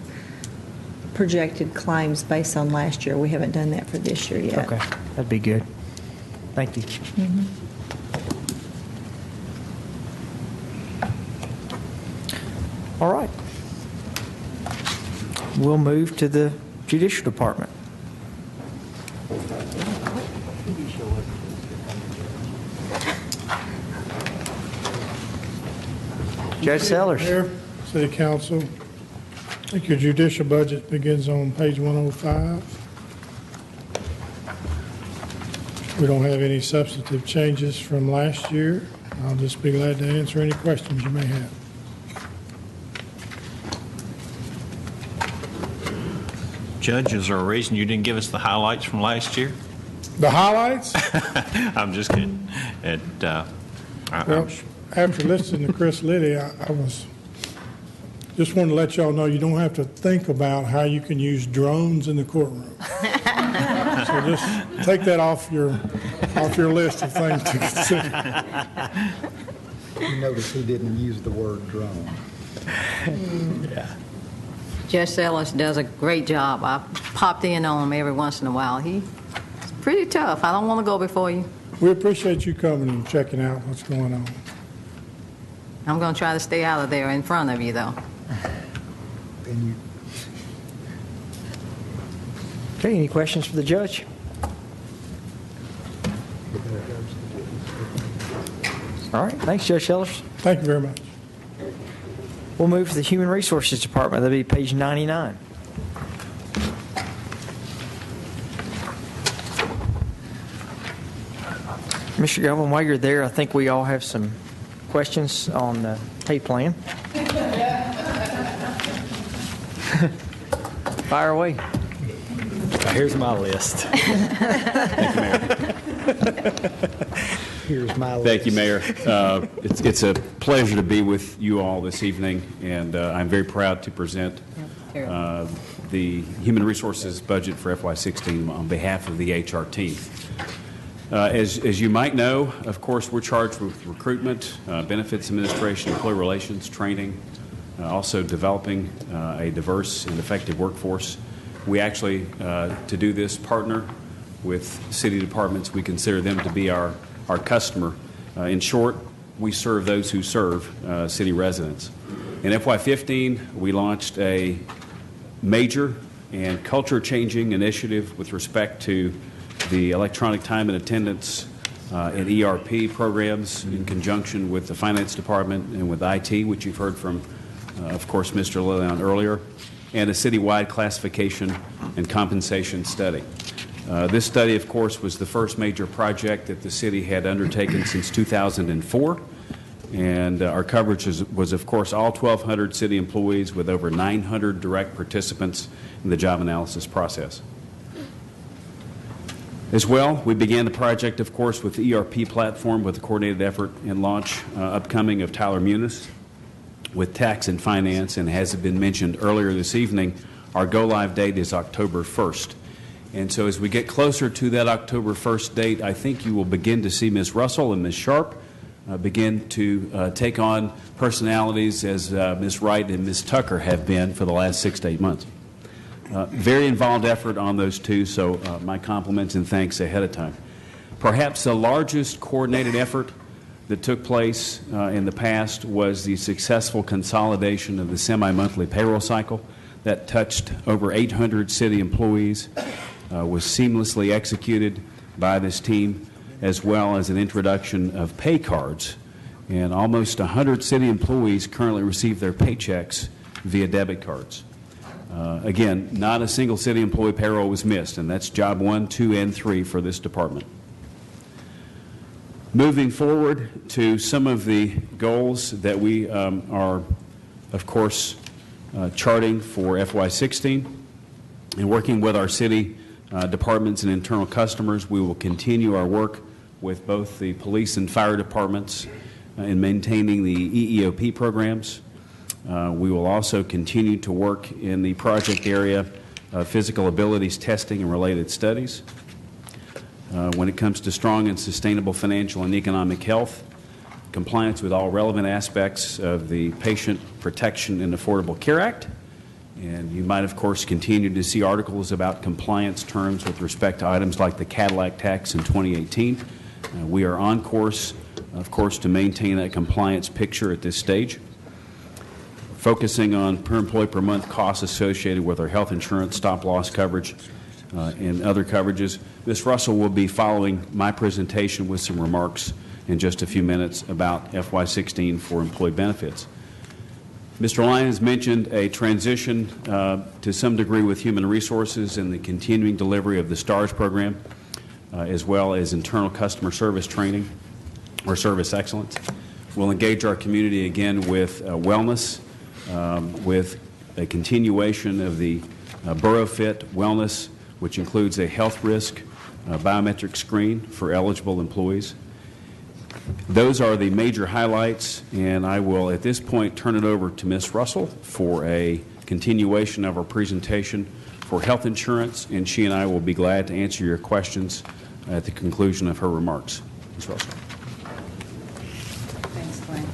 projected claims based on last year. We haven't done that for this year yet. Okay, that'd be good. Thank you. Mm-hmm. All right. We'll move to the Judicial Department. Judge Sellers. Mayor, City Council, I think your judicial budget begins on page 105. We don't have any substantive changes from last year. I'll just be glad to answer any questions you may have. Judge, is there a reason you didn't give us the highlights from last year? The highlights? I'm just kidding. Well, after listening to Chris Liddy, I was just wanted to let y'all know you don't have to think about how you can use drones in the courtroom. So just take that off your list of things to consider. You notice he didn't use the word drone. Yeah. Judge Sellers does a great job. I popped in on him every once in a while. He's pretty tough. I don't want to go before you. We appreciate you coming and checking out what's going on. I'm going to try to stay out of there in front of you, though. Okay, any questions for the judge? All right, thanks, Judge Sellers. Thank you very much. We'll move to the Human Resources Department. That'll be page 99. Mr. Govan, while you're there, I think we all have some questions on the pay plan. Fire away. Here's my list. Thank you, Mayor. Here's my list. Thank you, Mayor. It's a pleasure to be with you all this evening, and I'm very proud to present the Human Resources budget for FY16 on behalf of the HR team. As you might know, of course, we're charged with recruitment, benefits administration, employee relations, training, also developing a diverse and effective workforce. We actually, to do this, partner with city departments. We consider them to be our customer. In short, we serve those who serve city residents. In FY15, we launched a major and culture-changing initiative with respect to the electronic time and attendance and ERP programs in conjunction with the Finance Department and with IT, which you've heard from, of course, Mr. Lillian earlier, and a citywide classification and compensation study. This study, of course, was the first major project that the city had undertaken since 2004, and our coverage was, of course, all 1,200 city employees with over 900 direct participants in the job analysis process. As well, we began the project, of course, with the ERP platform with a coordinated effort and launch upcoming of Tyler Munis with tax and finance, and as has been mentioned earlier this evening, our go-live date is October 1st. And so as we get closer to that October 1st date, I think you will begin to see Ms. Russell and Ms. Sharp begin to take on personalities as Ms. Wright and Ms. Tucker have been for the last 6 to 8 months. Very involved effort on those two, so my compliments and thanks ahead of time. Perhaps the largest coordinated effort that took place in the past was the successful consolidation of the semi-monthly payroll cycle that touched over 800 city employees, was seamlessly executed by this team, as well as an introduction of pay cards. And almost 100 city employees currently receive their paychecks via debit cards. Again, not a single city employee payroll was missed, and that's job 1, 2, and 3 for this department. Moving forward to some of the goals that we are, of course, charting for FY16, and working with our city departments and internal customers, we will continue our work with both the police and fire departments in maintaining the EEOP programs. We will also continue to work in the project area physical abilities testing and related studies. When it comes to strong and sustainable financial and economic health, compliance with all relevant aspects of the Patient Protection and Affordable Care Act. And you might, of course, continue to see articles about compliance terms with respect to items like the Cadillac tax in 2018. We are on course, of course, to maintain that compliance picture at this stage. Focusing on per employee per month costs associated with our health insurance, stop-loss coverage, and other coverages. Ms. Russell will be following my presentation with some remarks in just a few minutes about FY16 for employee benefits. Mr. Lyons mentioned a transition to some degree with human resources and the continuing delivery of the STARS program, as well as internal customer service training or service excellence. We'll engage our community again with wellness, with a continuation of the Borough Fit Wellness, which includes a health risk biometric screen for eligible employees. Those are the major highlights, and I will at this point turn it over to Ms. Russell for a continuation of our presentation for health insurance, and she and I will be glad to answer your questions at the conclusion of her remarks. Ms. Russell. Thanks, Glenn.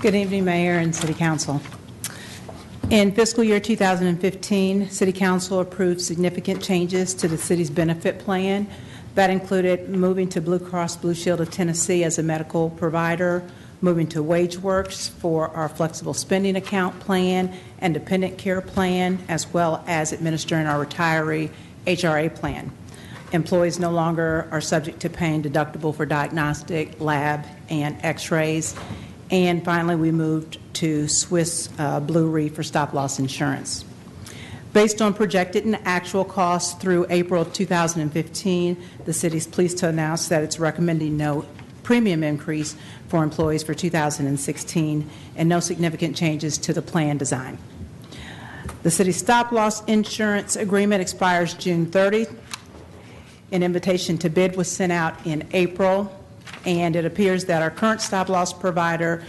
Good evening, Mayor and City Council. In fiscal year 2015, City Council approved significant changes to the city's benefit plan. That included moving to Blue Cross Blue Shield of Tennessee as a medical provider, moving to WageWorks for our flexible spending account plan and dependent care plan, as well as administering our retiree HRA plan. Employees no longer are subject to paying deductible for diagnostic, lab, and x-rays. And finally, we moved to Swiss Blue Re for stop-loss insurance. Based on projected and actual costs through April of 2015, the city is pleased to announce that it's recommending no premium increase for employees for 2016 and no significant changes to the plan design. The city's stop-loss insurance agreement expires June 30. An invitation to bid was sent out in April, and it appears that our current stop-loss provider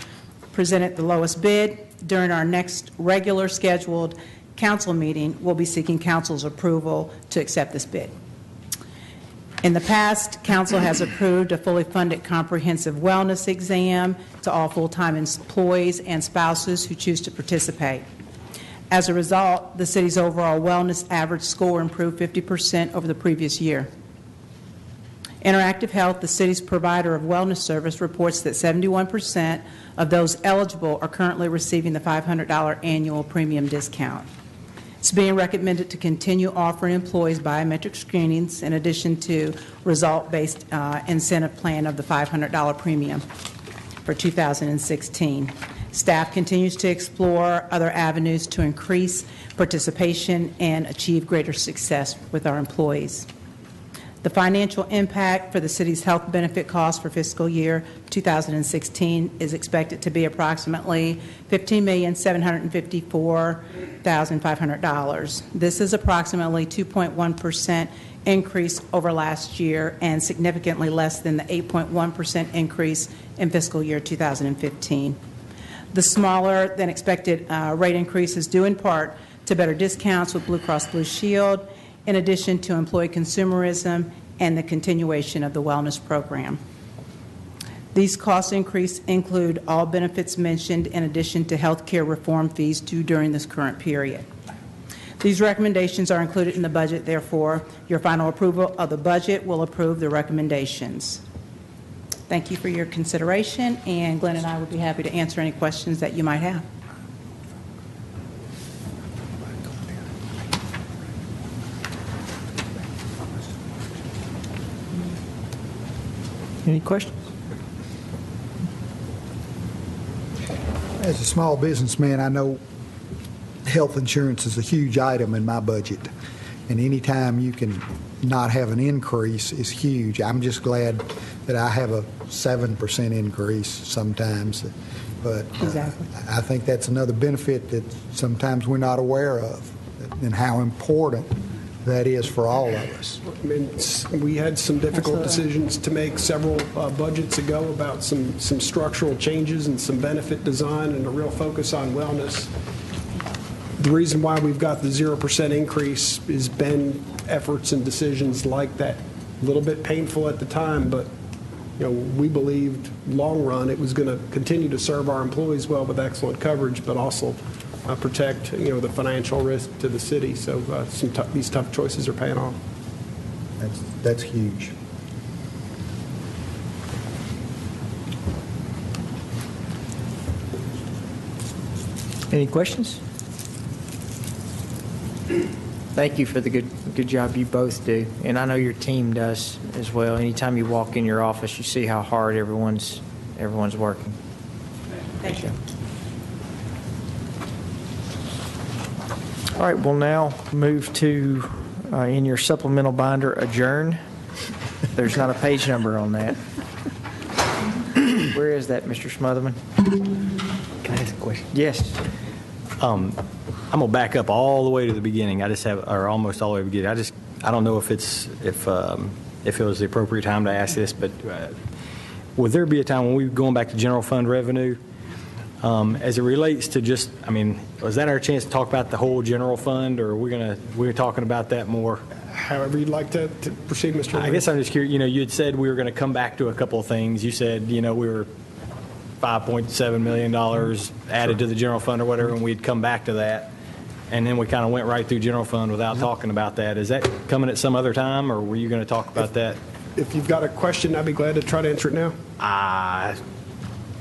presented the lowest bid. During our next regular scheduled council meeting, we'll be seeking council's approval to accept this bid. In the past, council has approved a fully funded comprehensive wellness exam to all full-time employees and spouses who choose to participate. As a result, the city's overall wellness average score improved 50% over the previous year. Interactive Health, the city's provider of wellness service, reports that 71% of those eligible are currently receiving the $500 annual premium discount. It's being recommended to continue offering employees biometric screenings in addition to result-based incentive plan of the $500 premium for 2016. Staff continues to explore other avenues to increase participation and achieve greater success with our employees. The financial impact for the city's health benefit costs for fiscal year 2016 is expected to be approximately $15,754,500. This is approximately 2.1% increase over last year and significantly less than the 8.1% increase in fiscal year 2015. The smaller than expected rate increase is due in part to better discounts with Blue Cross Blue Shield, in addition to employee consumerism and the continuation of the wellness program. These cost increases include all benefits mentioned in addition to health care reform fees due during this current period. These recommendations are included in the budget. Therefore, your final approval of the budget will approve the recommendations. Thank you for your consideration, and Glenn and I would be happy to answer any questions that you might have. Any questions? As a small businessman, I know health insurance is a huge item in my budget, and any time you can not have an increase is huge. I'm just glad that I have a 7% increase sometimes, but exactly. I think that's another benefit that sometimes we're not aware of, and how important that is for all of us. I mean, we had some difficult decisions to make several budgets ago about some structural changes and some benefit design and a real focus on wellness. The reason why we've got the 0% increase has been efforts and decisions like that. A little bit painful at the time, but we believed long run it was going to continue to serve our employees well with excellent coverage, but also protect the financial risk to the city. So these tough choices are paying off. That's huge. Any questions? Thank you for the good job you both do, and I know your team does as well. Anytime you walk in your office, you see how hard everyone's working. Thank you. All right, we'll now move to, in your supplemental binder, adjourn. There's not a page number on that. Where is that, Mr. Smotherman? Can I ask a question? Yes. I'm going to back up all the way to the beginning. Or almost all the way to the beginning. I don't know if it was the appropriate time to ask this, but would there be a time when we're going back to general fund revenue, as it relates to just, was that our chance to talk about the whole general fund, or we're talking about that more? However you'd like to proceed, Mr. I guess I'm just curious. You had said we were going to come back to a couple of things. You said, we were $5.7 million added to the general fund or whatever, and we'd come back to that. And then we kind of went right through general fund without talking about that. Is that coming at some other time, or were you going to talk about that? If you've got a question, I'd be glad to try to answer it now. I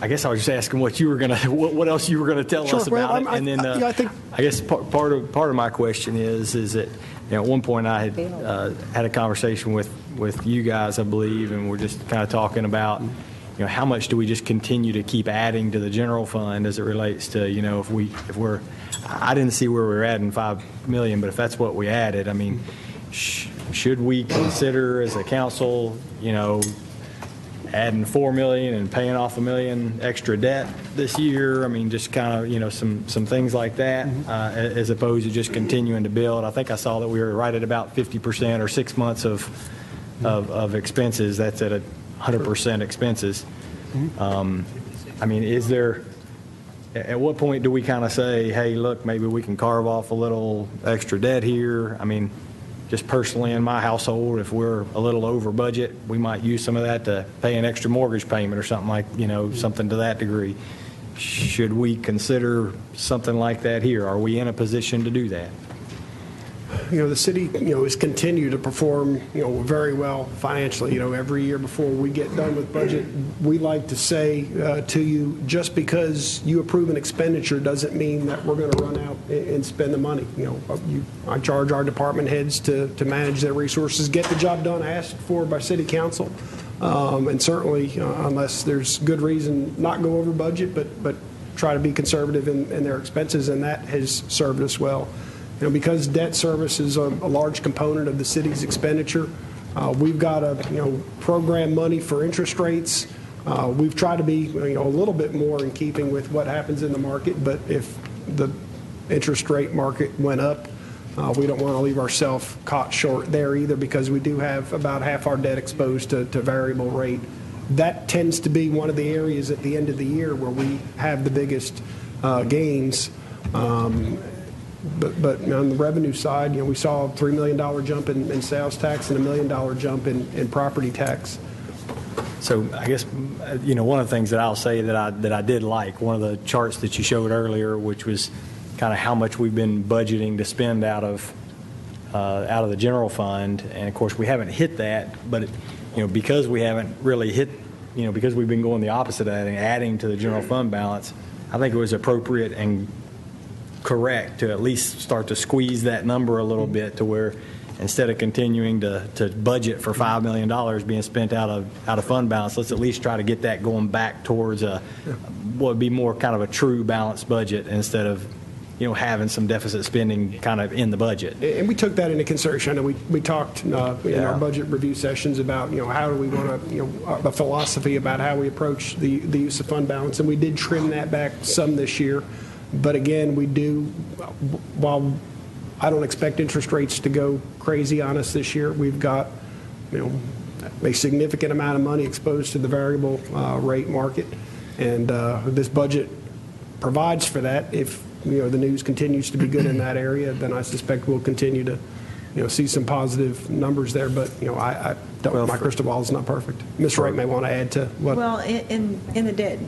guess I was just asking what you were going to, what else you were going to tell us about it. And then I guess part of my question is that at one point I had a conversation with you guys, I believe, and we're just kind of talking about how much do we just continue to keep adding to the general fund as it relates to if we're I didn't see where we were adding $5 million, but if that's what we added, should we consider as a council adding $4 million and paying off $1 million extra debt this year? Just kind of some things like that, as opposed to just continuing to build. I think I saw that we were right at about 50% or 6 months of expenses. That's at 100% expenses. Is there? At what point do we kind of say, hey, look, maybe we can carve off a little extra debt here? Just personally in my household, if we're a little over budget, we might use some of that to pay an extra mortgage payment or something like, something to that degree. Should we consider something like that here? Are we in a position to do that? The city, has continued to perform, very well financially. Every year before we get done with budget, we like to say to you, just because you approve an expenditure doesn't mean that we're going to run out and spend the money. I charge our department heads to manage their resources, get the job done asked for by city council, and certainly, unless there's good reason, not go over budget, but try to be conservative in their expenses, and that has served us well. Because debt service is a large component of the city's expenditure, we've got to program money for interest rates. We've tried to be a little bit more in keeping with what happens in the market, but if the interest rate market went up, we don't want to leave ourselves caught short there either, because we do have about half our debt exposed to variable rate. That tends to be one of the areas at the end of the year where we have the biggest gains. But on the revenue side, we saw a $3 million jump in sales tax and a $1 million jump in property tax. So I guess, one of the things that I'll say that I did like, one of the charts that you showed earlier, which was kind of how much we've been budgeting to spend out of the general fund. And of course, we haven't hit that, but because we haven't really hit, because we've been going the opposite of that and adding to the general fund balance, I think it was appropriate and correct to at least start to squeeze that number a little bit, to where instead of continuing to budget for $5 million being spent out of fund balance, let's at least try to get that going back towards what would be more kind of a true balanced budget, instead of having some deficit spending kind of in the budget. And we took that into consideration. I know we talked in our budget review sessions about how do we want to the philosophy about how we approach the use of fund balance, and we did trim that back some this year. But again, we do, while I don't expect interest rates to go crazy on us this year, we've got, a significant amount of money exposed to the variable rate market. And this budget provides for that. If the news continues to be good in that area, then I suspect we'll continue to see some positive numbers there. But I don't, my crystal ball is not perfect. Ms. Wright may want to add to what. Well, in the debt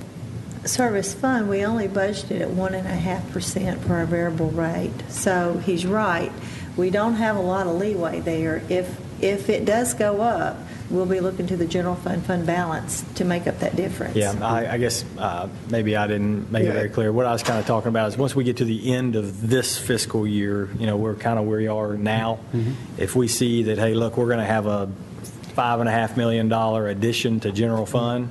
service fund, we only budgeted at 1.5% for our variable rate. So he's right. We don't have a lot of leeway there. If it does go up, we'll be looking to the general fund balance to make up that difference. Yeah, I guess maybe I didn't make it very clear. What I was kind of talking about is once we get to the end of this fiscal year, we're kind of where we are now. Mm-hmm. If we see that, hey, look, we're going to have a $5.5 million addition to general fund,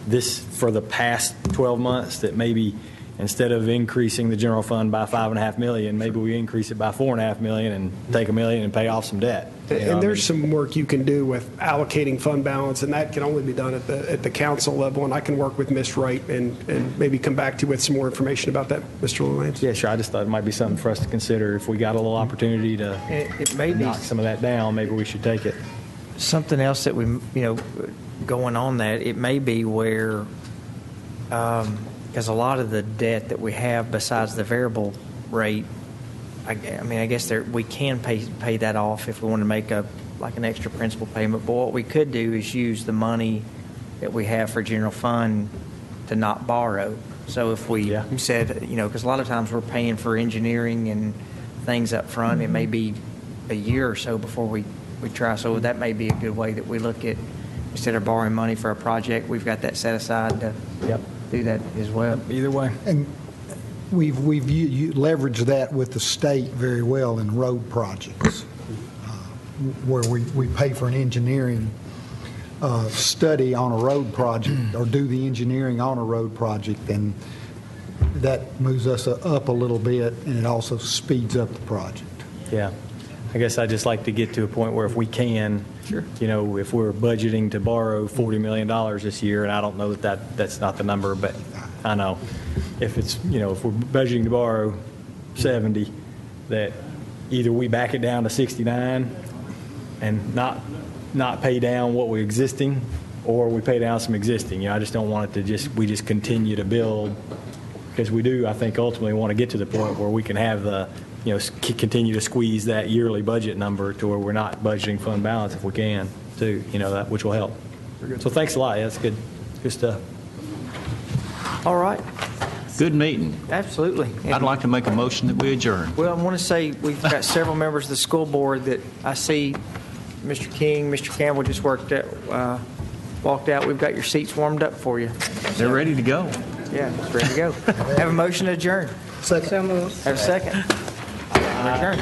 this for the past 12 months, that maybe instead of increasing the general fund by $5.5 million, maybe we increase it by $4.5 million and take $1 million and pay off some debt. And there's some work you can do with allocating fund balance, and that can only be done at the council level. And I can work with Ms. Wright and maybe come back to you with some more information about that, Mr. Lance. Yeah, sure. I just thought it might be something for us to consider. If we got a little opportunity to knock some of that down, maybe we should take it. Something else that we, going on that, it may be where, because a lot of the debt that we have besides the variable rate, I guess we can pay that off if we want to make an extra principal payment. But what we could do is use the money that we have for general fund to not borrow. So if we said, because a lot of times we're paying for engineering and things up front, it may be a year or so before we try. So that may be a good way that we look at, instead of borrowing money for a project, we've got that set aside to do that as well. Either way. And we've leveraged that with the state very well in road projects, where we pay for an engineering study on a road project or do the engineering on a road project, and that moves us up a little bit, and it also speeds up the project. Yeah. I guess I'd just like to get to a point where if we can, if we're budgeting to borrow $40 million this year, and I don't know that's not the number, but I know if it's, if we're budgeting to borrow 70, that either we back it down to 69 and not pay down what we're existing, or we pay down some existing. I just don't want it to we just continue to build, because we do, I think, ultimately want to get to the point where we can have the continue to squeeze that yearly budget number to where we're not budgeting fund balance if we can, too, that, which will help. So thanks a lot. Yeah, that's good stuff. All right. Good meeting. Absolutely. I'd like to make a motion that we adjourn. Well, I want to say we've got several members of the school board that I see. Mr. King, Mr. Campbell just walked out. We've got your seats warmed up for you. They're ready to go. Yeah, it's ready to go. Have a motion to adjourn. Second. Have a second. Adjourn.